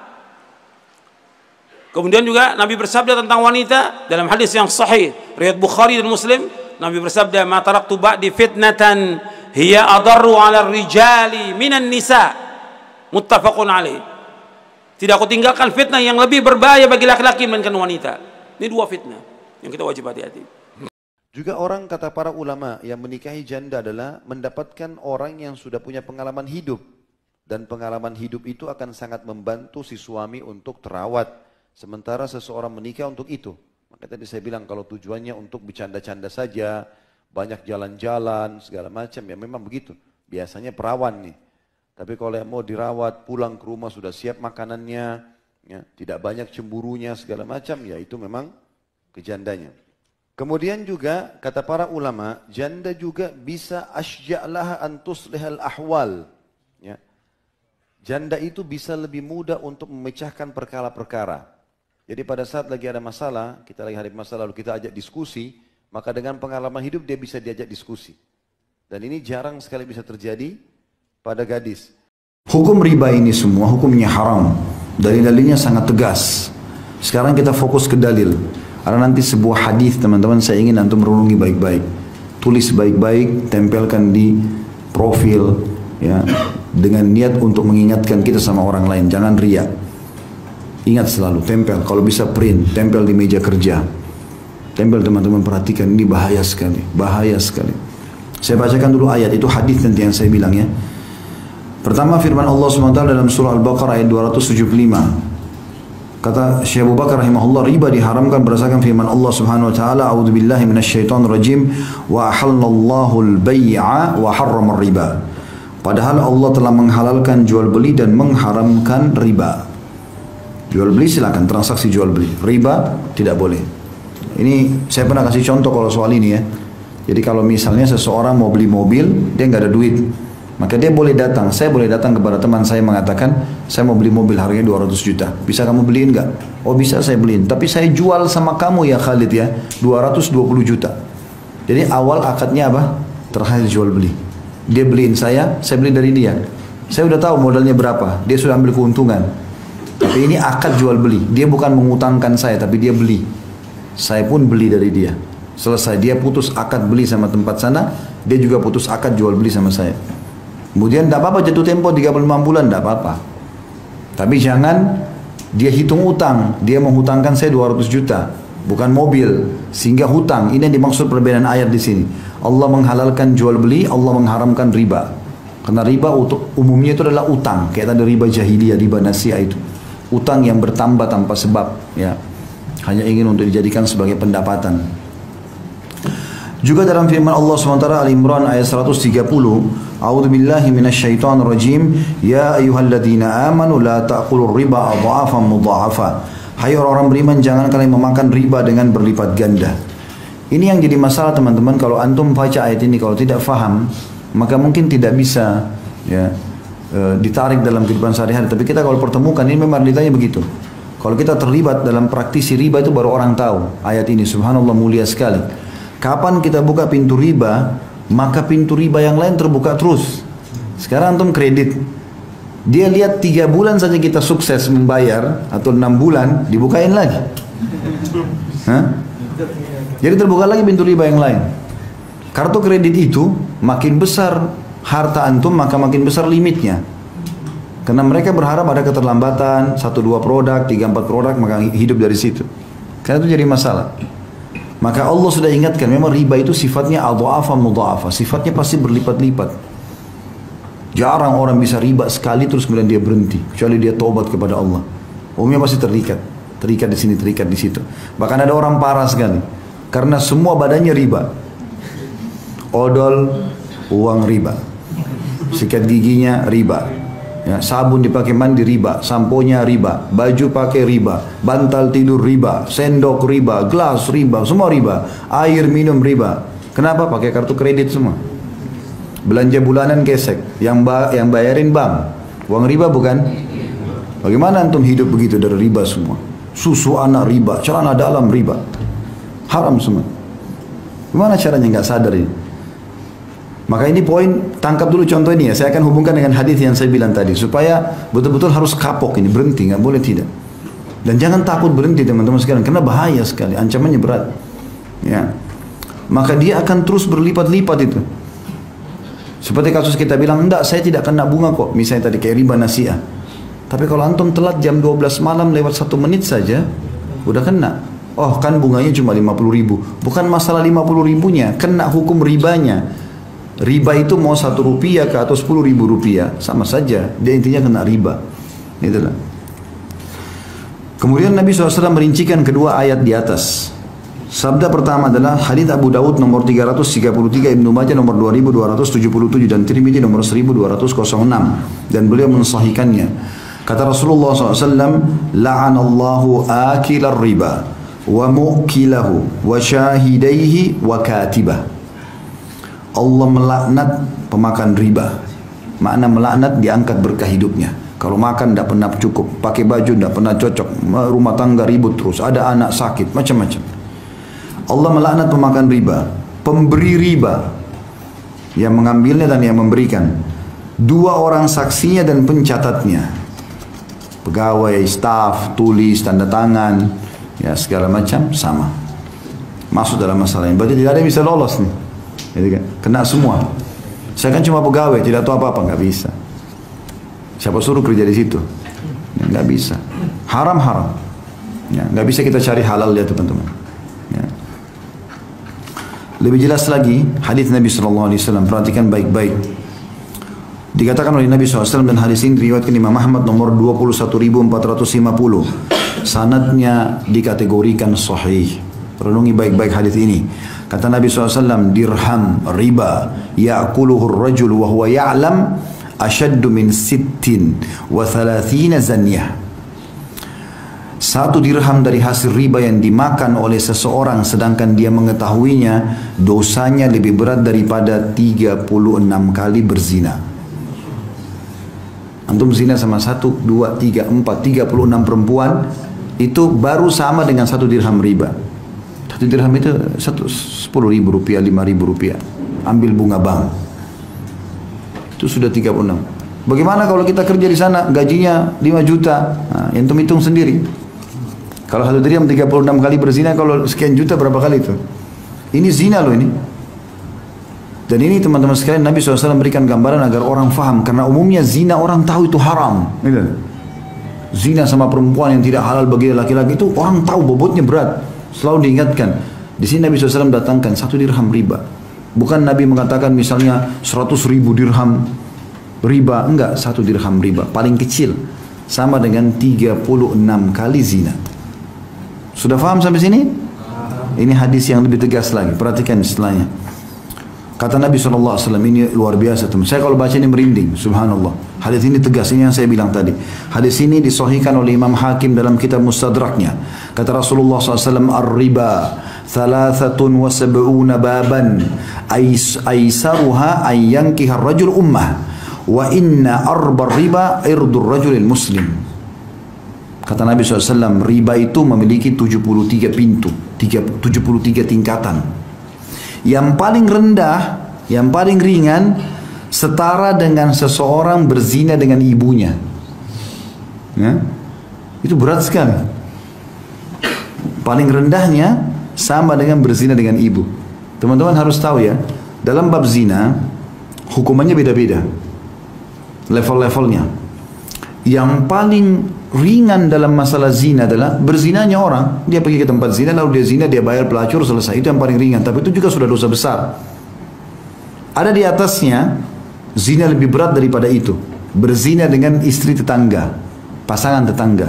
Kemudian juga Nabi bersabda tentang wanita dalam hadis yang sahih riwayat Bukhari dan Muslim. Nabi bersabda, ma taraktu ba'di fitnatan hiya adarru 'ala rijali minan nisa. Muttafaqun alaih. Tidak aku tinggalkan fitnah yang lebih berbahaya bagi laki-laki dibandingkan wanita. Ini dua fitnah yang kita wajib hati-hati. Juga orang, kata para ulama, yang menikahi janda adalah mendapatkan orang yang sudah punya pengalaman hidup. Dan pengalaman hidup itu akan sangat membantu si suami untuk terawat. Sementara seseorang menikah untuk itu. Maka tadi saya bilang kalau tujuannya untuk bercanda-canda saja, banyak jalan-jalan, segala macam, ya memang begitu. Biasanya perawan nih. Tapi kalau yang mau dirawat, pulang ke rumah sudah siap makanannya, ya, tidak banyak cemburunya, segala macam, ya itu memang kejandanya. Kemudian juga, kata para ulama, janda juga bisa asyja'laha an tuslihal ahwal. Ya. Janda itu bisa lebih mudah untuk memecahkan perkara-perkara. Jadi pada saat lagi ada masalah, kita lagi hadapi masalah, lalu kita ajak diskusi, maka dengan pengalaman hidup dia bisa diajak diskusi. Dan ini jarang sekali bisa terjadi pada gadis. Hukum riba ini semua hukumnya haram. Dalil-dalilnya sangat tegas. Sekarang kita fokus ke dalil. Karena nanti sebuah hadis, teman-teman, saya ingin antum renungi baik-baik. Tulis baik-baik, tempelkan di profil, ya, dengan niat untuk mengingatkan kita sama orang lain. Jangan riya. Ingat selalu, tempel. Kalau bisa print, tempel di meja kerja. Tempel, teman-teman, perhatikan, ini bahaya sekali. Bahaya sekali. Saya bacakan dulu ayat, itu hadis nanti yang saya bilang ya. Pertama firman Allah SWT dalam surah Al-Baqarah ayat 275. Kata Syekh Abu Bakar rahimahullah, riba diharamkan berdasarkan firman Allah Subhanahu wa taala, a'udzubillahi minasyaitonir rajim, wa ahallallahu al-bai'a wa harrama riba. Padahal Allah telah menghalalkan jual beli dan mengharamkan riba. Jual beli silakan, transaksi jual beli. Riba tidak boleh. Ini saya pernah kasih contoh kalau soal ini ya. Jadi kalau misalnya seseorang mau beli mobil, dia nggak ada duit, maka dia boleh datang. Saya boleh datang kepada teman saya mengatakan, saya mau beli mobil harganya 200 juta. Bisa kamu beliin nggak? Oh bisa, saya beliin. Tapi saya jual sama kamu ya Khalid ya, 220 juta. Jadi awal akadnya apa? Terakhir jual beli. Dia beliin saya beli dari dia. Saya udah tahu modalnya berapa, dia sudah ambil keuntungan. Tapi ini akad jual beli. Dia bukan mengutangkan saya, tapi dia beli. Saya pun beli dari dia. Selesai, dia putus akad beli sama tempat sana, dia juga putus akad jual beli sama saya. Kemudian tidak apa-apa jatuh tempo 35 bulan, tidak apa-apa. Tapi jangan dia hitung utang. Dia menghutangkan saya 200 juta, bukan mobil, sehingga hutang. Ini yang dimaksud perbedaan ayat di sini. Allah menghalalkan jual beli, Allah mengharamkan riba. Karena riba umumnya itu adalah utang, kayak tadi riba jahiliyah, riba nasiah itu. Utang yang bertambah tanpa sebab, ya. Hanya ingin untuk dijadikan sebagai pendapatan. Juga dalam firman Allah SWT Al-Imran ayat 130, A'udzu billahi minasyaitonir rajim, ya ayyuhalladzina amanu la ta'kulur riba adha'afan mudha'afa. Hai orang-orang beriman, jangan kalian memakan riba dengan berlipat ganda. Ini yang jadi masalah teman-teman, kalau antum baca ayat ini kalau tidak faham, maka mungkin tidak bisa ya ditarik dalam kehidupan sehari-hari. Tapi kita kalau pertemukan ini memang ditanya begitu. Kalau kita terlibat dalam praktisi riba itu baru orang tahu ayat ini. Subhanallah, mulia sekali. Kapan kita buka pintu riba, maka pintu riba yang lain terbuka terus. Sekarang antum kredit, dia lihat 3 bulan saja kita sukses membayar atau 6 bulan dibukain lagi. Hah? Jadi terbuka lagi pintu riba yang lain. Kartu kredit itu makin besar harta antum, maka makin besar limitnya. Karena mereka berharap ada keterlambatan, 1-2 produk, 3-4 produk, maka hidup dari situ. Karena itu jadi masalah. Maka Allah sudah ingatkan, memang riba itu sifatnya adha'afa mudha'afa, sifatnya pasti berlipat-lipat. Jarang orang bisa riba sekali terus kemudian dia berhenti, kecuali dia taubat kepada Allah. Umumnya pasti terikat di sini, terikat di situ. Bahkan ada orang parah sekali, karena semua badannya riba. Odol, uang riba. Sikat giginya riba. Ya, sabun dipakai mandi riba, samponya riba, baju pakai riba, bantal tidur riba, sendok riba, gelas riba, semua riba, air minum riba. Kenapa? Pakai kartu kredit semua. Belanja bulanan gesek, yang bayarin bank. Uang riba bukan? Bagaimana antum hidup begitu dari riba semua? Susu anak riba, celana dalam riba, haram semua. Gimana caranya nggak sadar ini? Maka ini poin, tangkap dulu contoh ini ya. Saya akan hubungkan dengan hadis yang saya bilang tadi, supaya betul-betul harus kapok ini, berhenti, nggak boleh tidak. Dan jangan takut berhenti teman-teman sekalian, karena bahaya sekali, ancamannya berat. Ya, maka dia akan terus berlipat-lipat itu. Seperti kasus kita bilang, enggak, saya tidak kena bunga kok, misalnya tadi kayak riba nasiah. Tapi kalau antum telat jam 12 malam lewat 1 menit saja, udah kena. Oh kan bunganya cuma 50 ribu. Bukan masalah 50 ribunya, kena hukum ribanya. Riba itu mau 1 rupiah ke atau 10 ribu rupiah, sama saja. Dia intinya kena riba. Itulah. Kemudian Nabi SAW merincikan kedua ayat di atas. Sabda pertama adalah hadits Abu Daud nomor 333, Ibnu Majah nomor 2277 dan Tirmidzi nomor 1206, dan beliau mensahihkannya. Kata Rasulullah SAW, la'anallahu akilar riba wa mu'kilahu wa syahidaihi wa katibah. Allah melaknat pemakan riba. Makna melaknat, diangkat berkah hidupnya. Kalau makan tidak pernah cukup, pakai baju tidak pernah cocok, rumah tangga ribut terus, ada anak sakit, macam-macam. Allah melaknat pemakan riba, pemberi riba, yang mengambilnya dan yang memberikan, 2 orang saksinya dan pencatatnya, pegawai, staf, tulis, tanda tangan, ya segala macam sama. Masuk dalam masalah ini. Berarti tidak ada yang bisa lolos nih. Jadi kan, kena semua. Saya kan cuma pegawai, tidak tahu apa-apa, nggak bisa. Siapa suruh kerja di situ? Ya, nggak bisa. Haram-haram. Ya, nggak bisa kita cari halal ya teman-teman. Ya. Lebih jelas lagi hadis Nabi SAW, perhatikan baik-baik. Dikatakan oleh Nabi SAW, dan hadis ini diriwayatkan Imam Ahmad nomor 21.450. Sanadnya dikategorikan sahih. Renungi baik-baik hadis ini. Kata Nabi SAW, dirham riba ya'kuluhu ar-rajul wa huwa ya'lam ashaddu min 36 zanyah. 1 dirham dari hasil riba yang dimakan oleh seseorang sedangkan dia mengetahuinya, dosanya lebih berat daripada 36 kali berzina. Antum zina sama 1, 2, 3, 4, 36 perempuan, itu baru sama dengan 1 dirham riba. 1 dirham itu 10 ribu rupiah, 5 ribu rupiah. Ambil bunga bank. Itu sudah 36. Bagaimana kalau kita kerja di sana gajinya 5 juta? Nah, hitung sendiri. Kalau 1 dirham 36 kali berzina, kalau sekian juta berapa kali itu? Ini zina loh ini. Dan ini teman-teman sekalian, Nabi SAW berikan gambaran agar orang faham. Karena umumnya zina orang tahu itu haram. Gitu. Zina sama perempuan yang tidak halal bagi laki-laki itu orang tahu bobotnya berat. Selalu diingatkan. Di sini Nabi SAW datangkan 1 dirham riba. Bukan Nabi mengatakan misalnya 100.000 dirham riba. Enggak, 1 dirham riba. Paling kecil. Sama dengan 36 kali zina. Sudah paham sampai sini? Ini hadis yang lebih tegas lagi. Perhatikan setelahnya. Kata Nabi SAW, ini luar biasa teman. Saya kalau baca ini merinding, subhanallah. Hadis ini tegas, ini yang saya bilang tadi. Hadis ini disahihkan oleh Imam Hakim dalam kitab Mustadraknya. Kata Rasulullah SAW, Ar-riba 73 baban aisaruha ayyankiha rajul ummah wa inna arba riba irdur rajulil muslim. Kata Nabi SAW, riba itu memiliki 73 pintu, 73 tingkatan. Yang paling rendah, yang paling ringan, setara dengan seseorang berzina dengan ibunya. Ya? Itu berat sekali. Paling rendahnya sama dengan berzina dengan ibu. Teman-teman harus tahu ya, dalam bab zina, hukumannya beda-beda. Level-levelnya. Yang paling ringan dalam masalah zina adalah berzinanya orang. Dia pergi ke tempat zina, lalu dia zina, dia bayar pelacur, selesai. Itu yang paling ringan. Tapi itu juga sudah dosa besar. Ada di atasnya, zina lebih berat daripada itu. Berzina dengan istri tetangga, pasangan tetangga.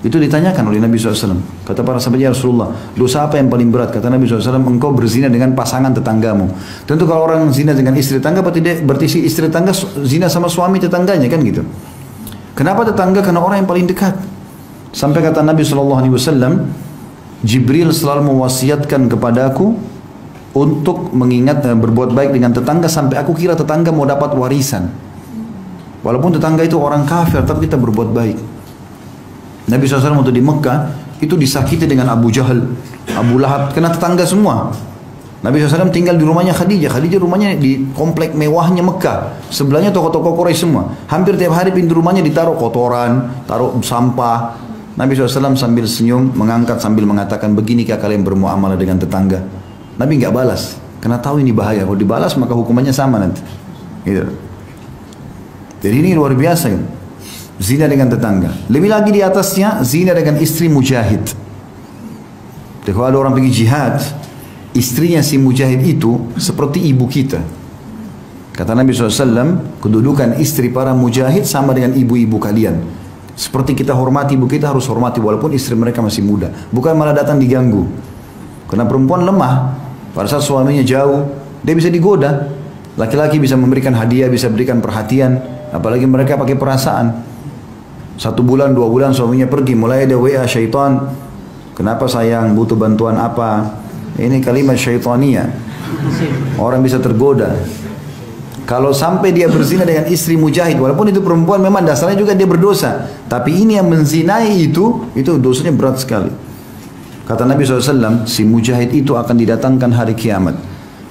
Itu ditanyakan oleh Nabi SAW. Kata para sahabat, ya Rasulullah, dosa apa yang paling berat? Kata Nabi SAW, engkau berzina dengan pasangan tetanggamu. Tentu kalau orang zina dengan istri tetangga, berarti istri tetangga zina sama suami tetangganya, kan gitu. Kenapa tetangga? Karena orang yang paling dekat. Sampai kata Nabi SAW, Jibril selalu mewasiatkan kepadaku untuk mengingat dan berbuat baik dengan tetangga sampai aku kira tetangga mau dapat warisan. Walaupun tetangga itu orang kafir, tapi kita berbuat baik. Nabi SAW waktu di Mekah itu disakiti dengan Abu Jahal, Abu Lahab, kena tetangga semua. Nabi SAW tinggal di rumahnya Khadijah. Khadijah rumahnya di komplek mewahnya Mekah. Sebelahnya toko-toko Quraisy semua. Hampir tiap hari pintu rumahnya ditaruh kotoran, taruh sampah. Nabi SAW sambil senyum, mengangkat sambil mengatakan, beginikah kalian bermuamalah dengan tetangga? Nabi nggak balas, karena tahu ini bahaya. Kalau dibalas maka hukumannya sama nanti. Gitu. Jadi ini luar biasa kan? Zina dengan tetangga. Lebih lagi di atasnya, zina dengan istri mujahid. Jadi kalau ada orang pergi jihad, istrinya si mujahid itu seperti ibu kita. Kata Nabi SAW, kedudukan istri para mujahid sama dengan ibu-ibu kalian. Seperti kita hormati ibu kita, harus hormati walaupun istri mereka masih muda. Bukan malah datang diganggu. Karena perempuan lemah. Pada saat suaminya jauh, dia bisa digoda. Laki-laki bisa memberikan hadiah, bisa berikan perhatian. Apalagi mereka pakai perasaan. 1 bulan, 2 bulan suaminya pergi, mulai ada WA syaitan. Kenapa sayang, butuh bantuan apa? Ini kalimat syaitaniyah. Orang bisa tergoda. Kalau sampai dia berzina dengan istri mujahid, walaupun itu perempuan memang dasarnya juga dia berdosa, tapi ini yang menzinai itu dosanya berat sekali. Kata Nabi SAW, si mujahid itu akan didatangkan hari kiamat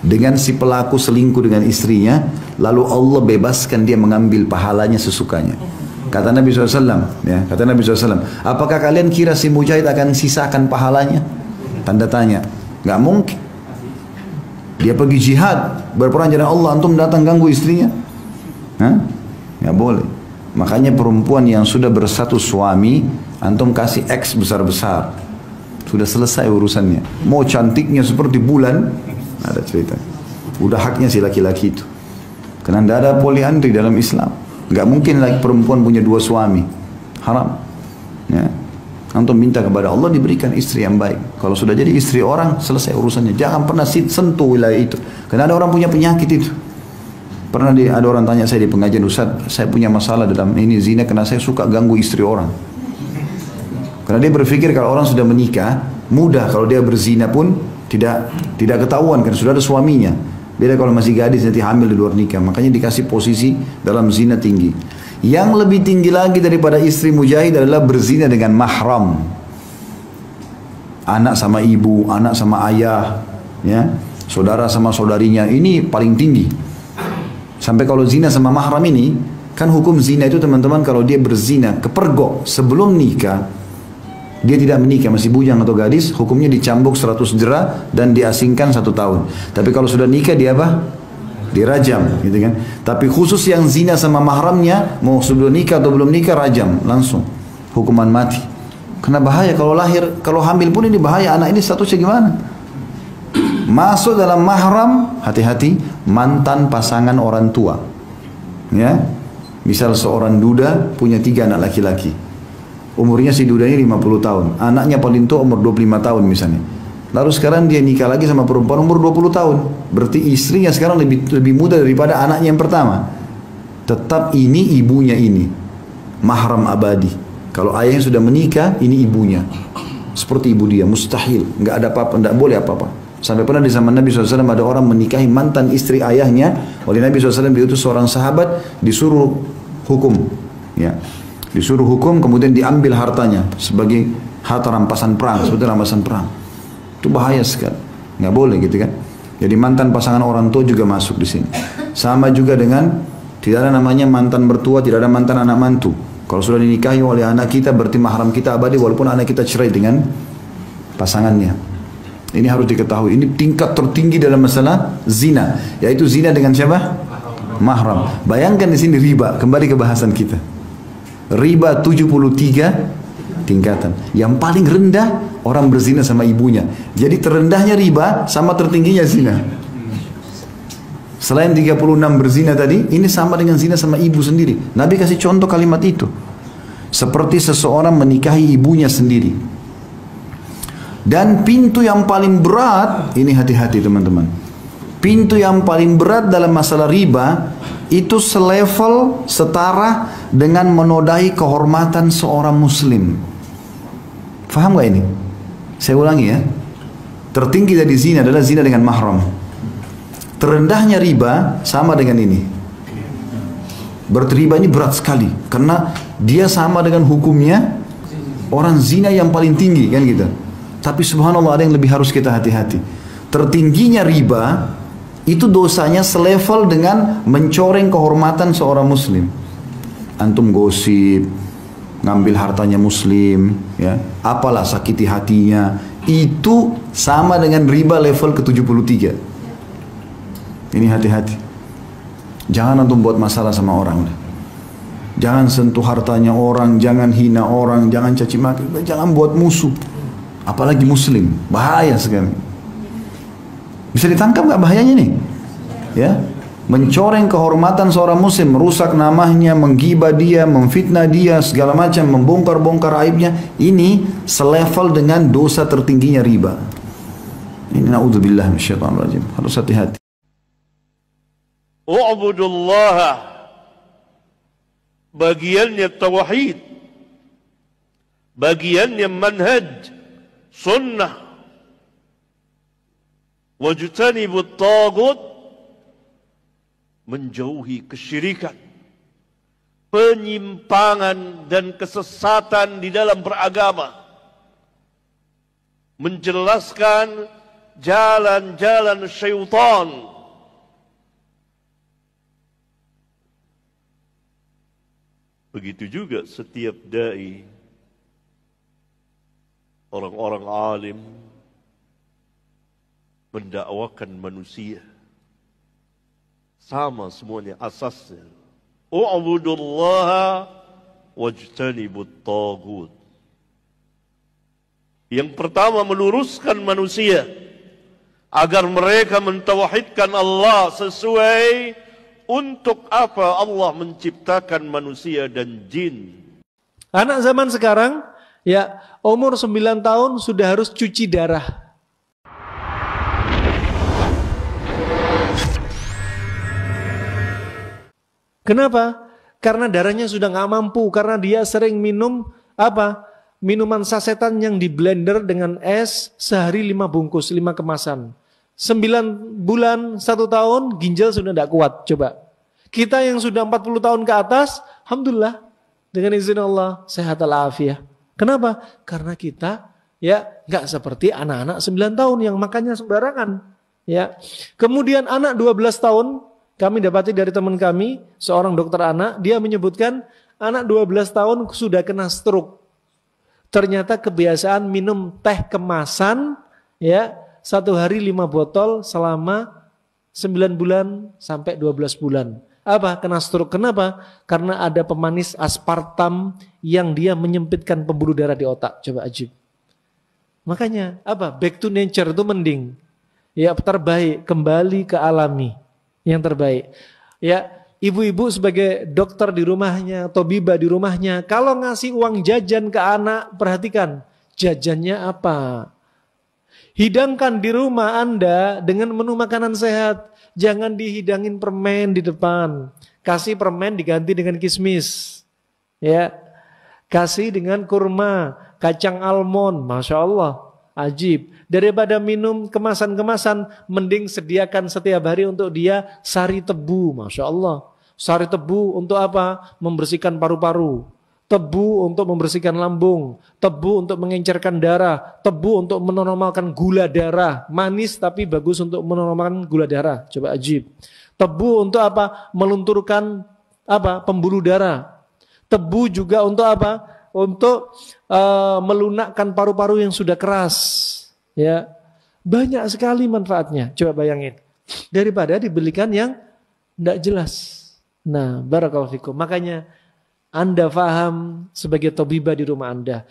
dengan si pelaku selingkuh dengan istrinya, lalu Allah bebaskan dia mengambil pahalanya sesukanya. Kata Nabi SAW, ya, kata Nabi SAW, apakah kalian kira si mujahid akan sisakan pahalanya? Tanda tanya. Gak mungkin. Dia pergi jihad, berperang jalan Allah, antum datang ganggu istrinya? Hah? Gak boleh. Makanya perempuan yang sudah bersatu suami, antum kasih X besar-besar. Sudah selesai urusannya. Mau cantiknya seperti bulan, ada cerita. Udah haknya si laki-laki itu. Karena tidak ada poliandri dalam Islam. Gak mungkin lagi perempuan punya 2 suami. Haram. Ya. Antum minta kepada Allah diberikan istri yang baik. Kalau sudah jadi istri orang, selesai urusannya. Jangan pernah sentuh wilayah itu. Karena ada orang punya penyakit itu. Pernah ada orang tanya saya di pengajian, Ustaz, saya punya masalah dalam ini zina karena saya suka ganggu istri orang. Karena dia berpikir kalau orang sudah menikah, mudah kalau dia berzina pun tidak ketahuan karena sudah ada suaminya. Beda kalau masih gadis nanti hamil di luar nikah. Makanya dikasih posisi dalam zina tinggi. Yang lebih tinggi lagi daripada istri mujahid adalah berzina dengan mahram. Anak sama ibu, anak sama ayah, ya, saudara sama saudarinya. Ini paling tinggi. Sampai kalau zina sama mahram ini, kan hukum zina itu teman-teman kalau dia berzina kepergok sebelum nikah, dia tidak menikah, masih bujang atau gadis, hukumnya dicambuk 100 jera dan diasingkan 1 tahun. Tapi kalau sudah nikah dia apa? Dirajam, gitu kan. Tapi khusus yang zina sama mahramnya, mau sudah nikah atau belum nikah, rajam langsung, hukuman mati. Karena bahaya kalau lahir, kalau hamil pun ini bahaya, anak ini statusnya gimana? Masuk dalam mahram, hati-hati, mantan pasangan orang tua. Ya, misal seorang duda punya 3 anak laki-laki. Umurnya si duda ini 50 tahun. Anaknya paling tua umur 25 tahun misalnya. Lalu sekarang dia nikah lagi sama perempuan umur 20 tahun. Berarti istrinya sekarang lebih muda daripada anaknya yang pertama. Tetap ini ibunya ini. Mahram abadi. Kalau ayahnya sudah menikah, ini ibunya. Seperti ibu dia, mustahil. Nggak ada apa-apa, nggak boleh apa-apa. Sampai pernah di zaman Nabi SAW ada orang menikahi mantan istri ayahnya. Oleh Nabi SAW diutus seorang sahabat, disuruh hukum. Ya. Disuruh hukum, kemudian diambil hartanya sebagai harta rampasan perang, seperti rampasan perang. Itu bahaya sekali, nggak boleh gitu kan. Jadi mantan pasangan orang tua juga masuk di sini. Sama juga dengan tidak ada namanya mantan mertua, tidak ada mantan anak mantu. Kalau sudah dinikahi oleh anak kita berarti mahram kita abadi walaupun anak kita cerai dengan pasangannya. Ini harus diketahui. Ini tingkat tertinggi dalam masalah zina, yaitu zina dengan siapa? Mahram. Bayangkan di sini riba. Kembali ke bahasan kita. Riba 73 tingkatan. Yang paling rendah orang berzina sama ibunya. Jadi terendahnya riba sama tertingginya zina. Selain 36 berzina tadi, ini sama dengan zina sama ibu sendiri. Nabi kasih contoh kalimat itu. Seperti seseorang menikahi ibunya sendiri. Dan pintu yang paling berat, ini hati-hati teman-teman. Pintu yang paling berat dalam masalah riba, itu selevel, setara dengan menodai kehormatan seorang muslim. Faham gak ini? Saya ulangi ya. Tertinggi dari zina adalah zina dengan mahram. Terendahnya riba sama dengan ini. Berarti riba ini berat sekali. Karena dia sama dengan hukumnya orang zina yang paling tinggi kan gitu. Tapi subhanallah ada yang lebih harus kita hati-hati. Tertingginya riba itu dosanya selevel dengan mencoreng kehormatan seorang muslim. Antum gosip, ngambil hartanya muslim, ya, apalah sakiti hatinya, itu sama dengan riba level ke-73. Ini hati-hati. Jangan antum buat masalah sama orang. Jangan sentuh hartanya orang, jangan hina orang, jangan caci maki, jangan buat musuh. Apalagi muslim, bahaya sekali. Bisa ditangkap nggak bahayanya nih? Ya, mencoreng kehormatan seorang muslim, merusak namanya, menggibah dia, memfitnah dia, segala macam, membongkar-bongkar aibnya. Ini selevel dengan dosa tertingginya riba. Ini naudzubillah minasyaitonir rajim. Harus hati-hati. U'budullah, bagiannya tauhid, bagiannya manhaj sunnah, wajtanibut tagut, menjauhi kesyirikan, penyimpangan dan kesesatan di dalam beragama, menjelaskan jalan-jalan syaitan. Begitu juga setiap dai, orang-orang alim mendakwakan manusia. Sama semuanya asasnya. U'budullaha wajtanibut tagut. Yang pertama meluruskan manusia agar mereka mentauhidkan Allah sesuai untuk apa Allah menciptakan manusia dan jin. Anak zaman sekarang ya umur 9 tahun sudah harus cuci darah. Kenapa? Karena darahnya sudah nggak mampu, karena dia sering minum apa? Minuman sasetan yang di blender dengan es sehari 5 bungkus, 5 kemasan. 9 bulan, 1 tahun, ginjal sudah tidak kuat. Coba. Kita yang sudah 40 tahun ke atas, alhamdulillah, dengan izin Allah, sehat walafiat. Kenapa? Karena kita ya nggak seperti anak-anak 9 tahun yang makannya sembarangan. Ya. Kemudian anak 12 tahun, Kami dapati dari teman kami, seorang dokter anak, dia menyebutkan anak 12 tahun sudah kena stroke. Ternyata kebiasaan minum teh kemasan, ya, 1 hari 5 botol selama 9 bulan sampai 12 bulan. Apa? Kena stroke. Kenapa? Karena ada pemanis aspartam yang dia menyempitkan pembuluh darah di otak. Coba ajib. Makanya apa? Back to nature itu mending. Ya, terbaik, kembali ke alami. Yang terbaik. Ya, ibu-ibu sebagai dokter di rumahnya, tobibah di rumahnya, kalau ngasih uang jajan ke anak, perhatikan jajannya apa. Hidangkan di rumah Anda dengan menu makanan sehat. Jangan dihidangin permen di depan. Kasih permen diganti dengan kismis. Ya, kasih dengan kurma, kacang almond, Masya Allah, ajib. Daripada minum kemasan-kemasan, mending sediakan setiap hari untuk dia sari tebu, Masya Allah. Sari tebu untuk apa? Membersihkan paru-paru. Tebu untuk membersihkan lambung. Tebu untuk mengencerkan darah. Tebu untuk menormalkan gula darah. Manis tapi bagus untuk menormalkan gula darah. Coba ajib. Tebu untuk apa? Melunturkan apa? Pembuluh darah. Tebu juga untuk apa? Untuk melunakkan paru-paru yang sudah keras. Ya, banyak sekali manfaatnya. Coba bayangin. Daripada dibelikan yang tidak jelas. Nah, barakallahu fikum. Makanya Anda faham sebagai tabibah di rumah Anda.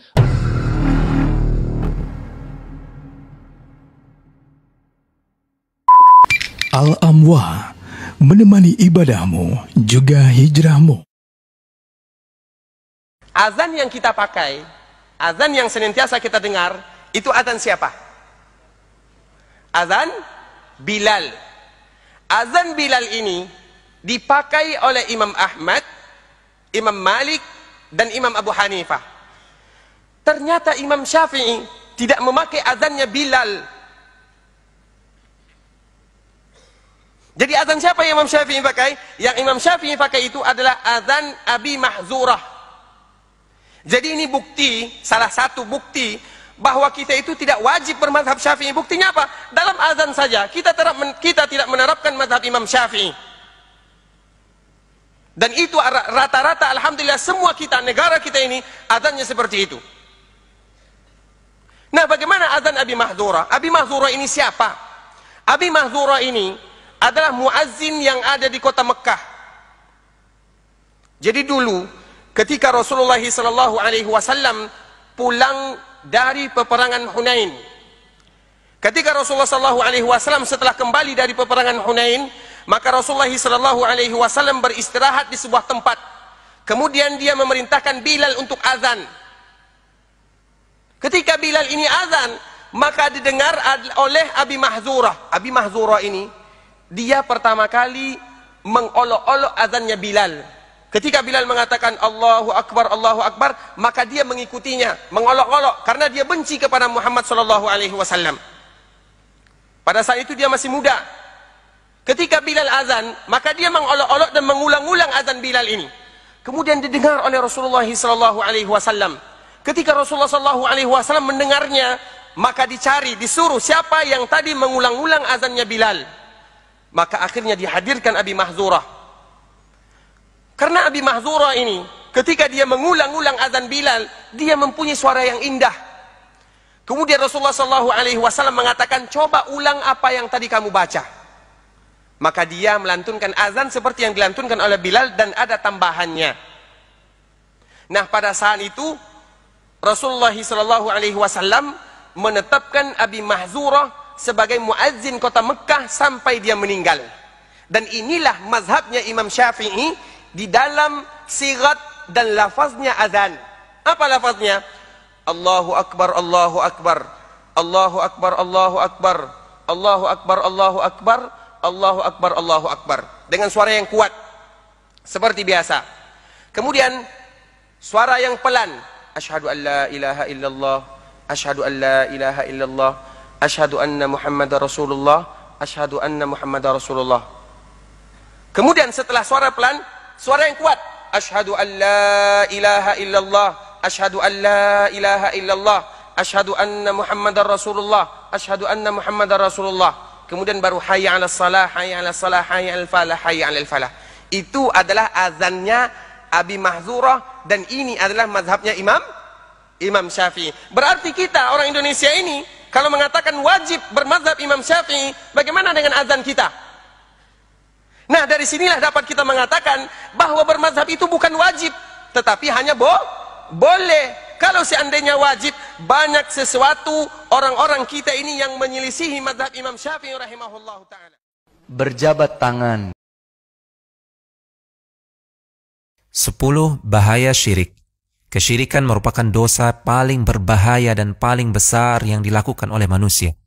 Al-Amwa, menemani ibadahmu juga hijrahmu. Azan yang kita pakai, azan yang senantiasa kita dengar, itu azan siapa? Azan Bilal. Azan Bilal ini dipakai oleh Imam Ahmad, Imam Malik, dan Imam Abu Hanifah. Ternyata Imam Syafi'i tidak memakai azannya Bilal. Jadi azan siapa yang Imam Syafi'i pakai? Yang Imam Syafi'i pakai itu adalah azan Abi Mahzurah. Jadi ini bukti, salah satu bukti bahwa kita itu tidak wajib bermadhab Syafi'i. Buktinya apa? Dalam azan saja kita tidak menerapkan madhab Imam Syafi'i. Dan itu rata-rata alhamdulillah semua kita, negara kita ini azannya seperti itu. Nah, bagaimana azan Abi Mahzurah? Abi Mahzurah ini siapa? Abi Mahzurah ini adalah muazzin yang ada di kota Mekah. Jadi dulu ketika Rasulullah SAW pulang dari peperangan Hunain, ketika Rasulullah SAW setelah kembali dari peperangan Hunain, maka Rasulullah SAW beristirahat di sebuah tempat. Kemudian dia memerintahkan Bilal untuk azan. Ketika Bilal ini azan, maka didengar oleh Abi Mahzurah. Abi Mahzurah ini dia pertama kali mengolok-olok azannya Bilal. Ketika Bilal mengatakan Allahu Akbar, maka dia mengikutinya, mengolok-olok karena dia benci kepada Muhammad SAW. Pada saat itu dia masih muda. Ketika Bilal azan, maka dia mengolok-olok dan mengulang-ulang azan Bilal ini. Kemudian didengar oleh Rasulullah SAW. Ketika Rasulullah SAW mendengarnya, maka disuruh siapa yang tadi mengulang-ulang azannya Bilal. Maka akhirnya dihadirkan Abi Mahzurah. Karena Abi Mahzurah ini, ketika dia mengulang-ulang azan Bilal, dia mempunyai suara yang indah. Kemudian Rasulullah SAW mengatakan, coba ulang apa yang tadi kamu baca. Maka dia melantunkan azan seperti yang dilantunkan oleh Bilal dan ada tambahannya. Nah, pada saat itu Rasulullah SAW menetapkan Abi Mahzurah sebagai muazzin kota Mekah sampai dia meninggal. Dan inilah mazhabnya Imam Syafi'i di dalam sigat dan lafaznya azan. Apa lafaznya? Allahu Akbar, Allahu Akbar, Allahu Akbar, Allahu Akbar, Allahu Akbar, Allahu Akbar, Allahu Akbar, Allahu Akbar. Dengan suara yang kuat seperti biasa. Kemudian suara yang pelan. Asyhadu an la ilaha illallah, asyhadu an la ilaha illallah, asyhadu anna Muhammadar Rasulullah, asyhadu anna Muhammadar Rasulullah. Kemudian setelah suara pelan, suara yang kuat. Asyhadu an la ilaha illallah, asyhadu an la ilaha illallah, asyhadu anna Muhammadar Rasulullah, asyhadu anna Muhammadar Rasulullah. kemudian baru hayya 'alas salah, hayya 'alas salah, hayya 'alal falah, hayya 'alal falah. Itu adalah azannya Abi Mahzurah, dan ini adalah mazhabnya Imam Syafi'i. Berarti kita orang Indonesia ini kalau mengatakan wajib bermazhab Imam Syafi'i, bagaimana dengan azan kita? Nah, dari sinilah dapat kita mengatakan bahwa bermazhab itu bukan wajib, tetapi hanya boleh. Kalau seandainya wajib, banyak sesuatu orang-orang kita ini yang menyelisihi mazhab Imam Syafi'i rahimahullahu ta'ala. Berjabat tangan. 10 bahaya syirik. Kesyirikan merupakan dosa paling berbahaya dan paling besar yang dilakukan oleh manusia.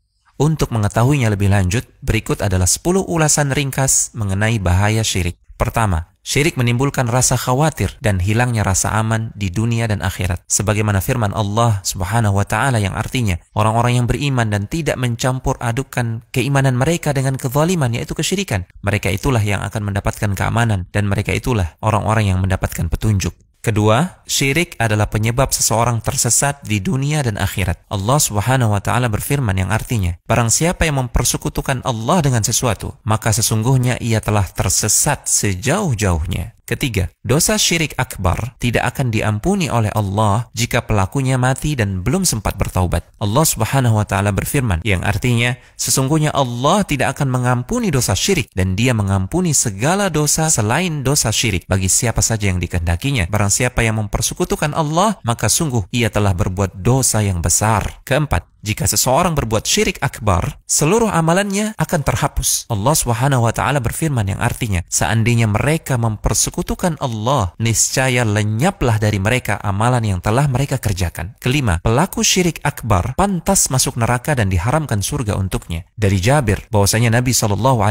Untuk mengetahuinya lebih lanjut, berikut adalah 10 ulasan ringkas mengenai bahaya syirik. Pertama, syirik menimbulkan rasa khawatir dan hilangnya rasa aman di dunia dan akhirat. Sebagaimana firman Allah Subhanahu wa Ta'ala yang artinya, orang-orang yang beriman dan tidak mencampur adukan keimanan mereka dengan kezaliman, yaitu kesyirikan, mereka itulah yang akan mendapatkan keamanan, dan mereka itulah orang-orang yang mendapatkan petunjuk. Kedua, syirik adalah penyebab seseorang tersesat di dunia dan akhirat. Allah Subhanahu wa Ta'ala berfirman yang artinya, barang siapa yang mempersekutukan Allah dengan sesuatu, maka sesungguhnya ia telah tersesat sejauh-jauhnya. Ketiga, dosa syirik akbar tidak akan diampuni oleh Allah jika pelakunya mati dan belum sempat bertaubat. Allah Subhanahu wa Ta'ala berfirman yang artinya, sesungguhnya Allah tidak akan mengampuni dosa syirik, dan Dia mengampuni segala dosa selain dosa syirik bagi siapa saja yang dikehendakinya. Barang siapa yang mempersekutukan Allah, maka sungguh ia telah berbuat dosa yang besar. Keempat, jika seseorang berbuat syirik akbar, seluruh amalannya akan terhapus. Allah Subhanahu wa Ta'ala berfirman yang artinya, seandainya mereka mempersekutukan Allah, niscaya lenyaplah dari mereka amalan yang telah mereka kerjakan. Kelima, pelaku syirik akbar pantas masuk neraka dan diharamkan surga untuknya. Dari Jabir, bahwasanya Nabi SAW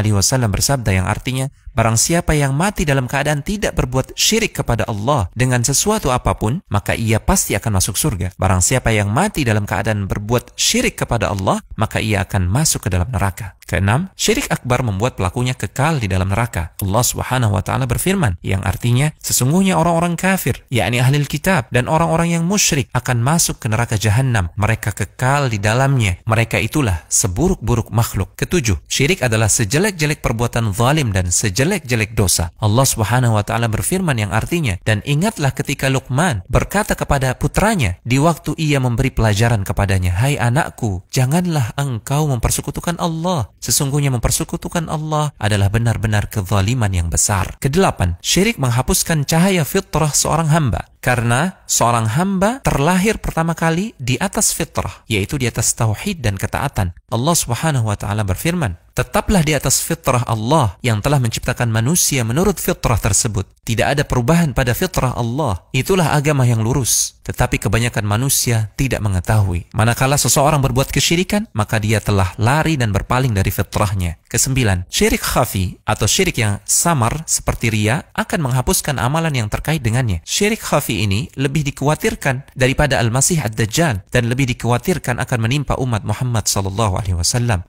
bersabda yang artinya, barang siapa yang mati dalam keadaan tidak berbuat syirik kepada Allah dengan sesuatu apapun, maka ia pasti akan masuk surga. Barang siapa yang mati dalam keadaan berbuat syirik kepada Allah, maka ia akan masuk ke dalam neraka. Keenam, syirik akbar membuat pelakunya kekal di dalam neraka. Allah Subhanahu wa Ta'ala berfirman yang artinya, sesungguhnya orang-orang kafir, yakni ahli kitab dan orang-orang yang musyrik akan masuk ke neraka jahanam. Mereka kekal di dalamnya. Mereka itulah seburuk-buruk makhluk. Ketujuh, syirik adalah sejelek-jelek perbuatan zalim dan sejelek-jelek dosa. Allah Subhanahu wa Ta'ala berfirman yang artinya, dan ingatlah ketika Luqman berkata kepada putranya di waktu ia memberi pelajaran kepadanya, hai anakku, janganlah engkau mempersekutukan Allah. Sesungguhnya mempersekutukan Allah adalah benar-benar kezaliman yang besar. Kedelapan, syirik menghapuskan cahaya fitrah seorang hamba. Karena seorang hamba terlahir pertama kali di atas fitrah, yaitu di atas tauhid dan ketaatan. Allah Subhanahu wa Ta'ala berfirman, tetaplah di atas fitrah Allah yang telah menciptakan manusia menurut fitrah tersebut. Tidak ada perubahan pada fitrah Allah. Itulah agama yang lurus. Tetapi kebanyakan manusia tidak mengetahui. Manakala seseorang berbuat kesyirikan, maka dia telah lari dan berpaling dari fitrahnya. Kesembilan, syirik khafi atau syirik yang samar seperti riya akan menghapuskan amalan yang terkait dengannya. Syirik khafi ini lebih dikhawatirkan daripada Al-Masih Ad-Dajjal, dan lebih dikhawatirkan akan menimpa umat Muhammad SAW.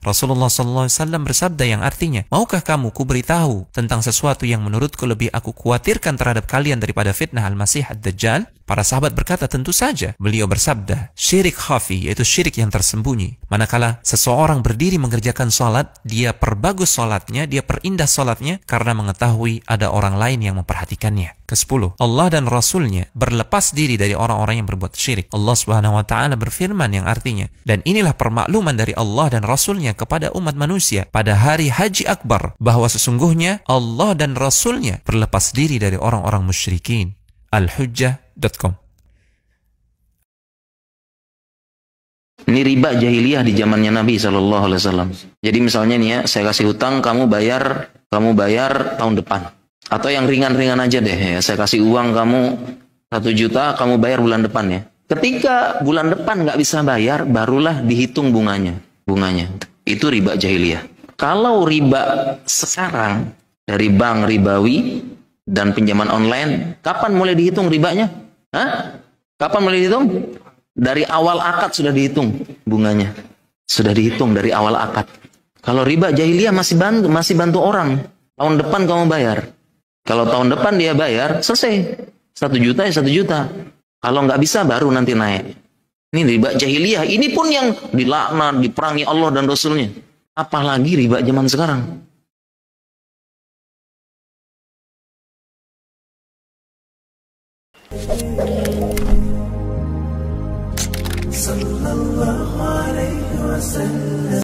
Rasulullah SAW bersabda yang artinya, maukah kamu kuberitahu tentang sesuatu yang menurutku lebih aku khawatirkan terhadap kalian daripada fitnah Al-Masih Ad-Dajjal? Para sahabat berkata, tentu saja. Beliau bersabda, syirik khafi, yaitu syirik yang tersembunyi. Manakala seseorang berdiri mengerjakan salat, dia perbagus salatnya, dia perindah salatnya karena mengetahui ada orang lain yang memperhatikannya. Kesepuluh, Allah dan Rasulnya berlepas diri dari orang-orang yang berbuat syirik. Allah Subhanahu wa Ta'ala berfirman yang artinya, dan inilah permakluman dari Allah dan Rasulnya kepada umat manusia pada hari Haji Akbar, bahwa sesungguhnya Allah dan Rasulnya berlepas diri dari orang-orang musyrikin. Al-Hujjah.com. Ini riba jahiliyah di zamannya Nabi SAW. Jadi misalnya nih ya, saya kasih hutang, kamu bayar tahun depan. Atau yang ringan-ringan aja deh ya, saya kasih uang kamu 1 juta, kamu bayar bulan depan ya. Ketika bulan depan nggak bisa bayar, barulah dihitung bunganya. Itu riba jahiliyah. Kalau riba sekarang dari bank ribawi dan pinjaman online, kapan mulai dihitung ribanya? Kapan mulai dihitung? Dari awal akad sudah dihitung bunganya. Sudah dihitung dari awal akad. Kalau riba jahiliyah masih bantu orang. Tahun depan kamu bayar. Kalau tahun depan dia bayar, selesai. 1 juta ya 1 juta. Kalau nggak bisa baru nanti naik. Ini riba jahiliyah. Ini pun yang dilaknat, diperangi Allah dan Rasulnya. Apalagi riba zaman sekarang. Sallallahu alaihi wasallam.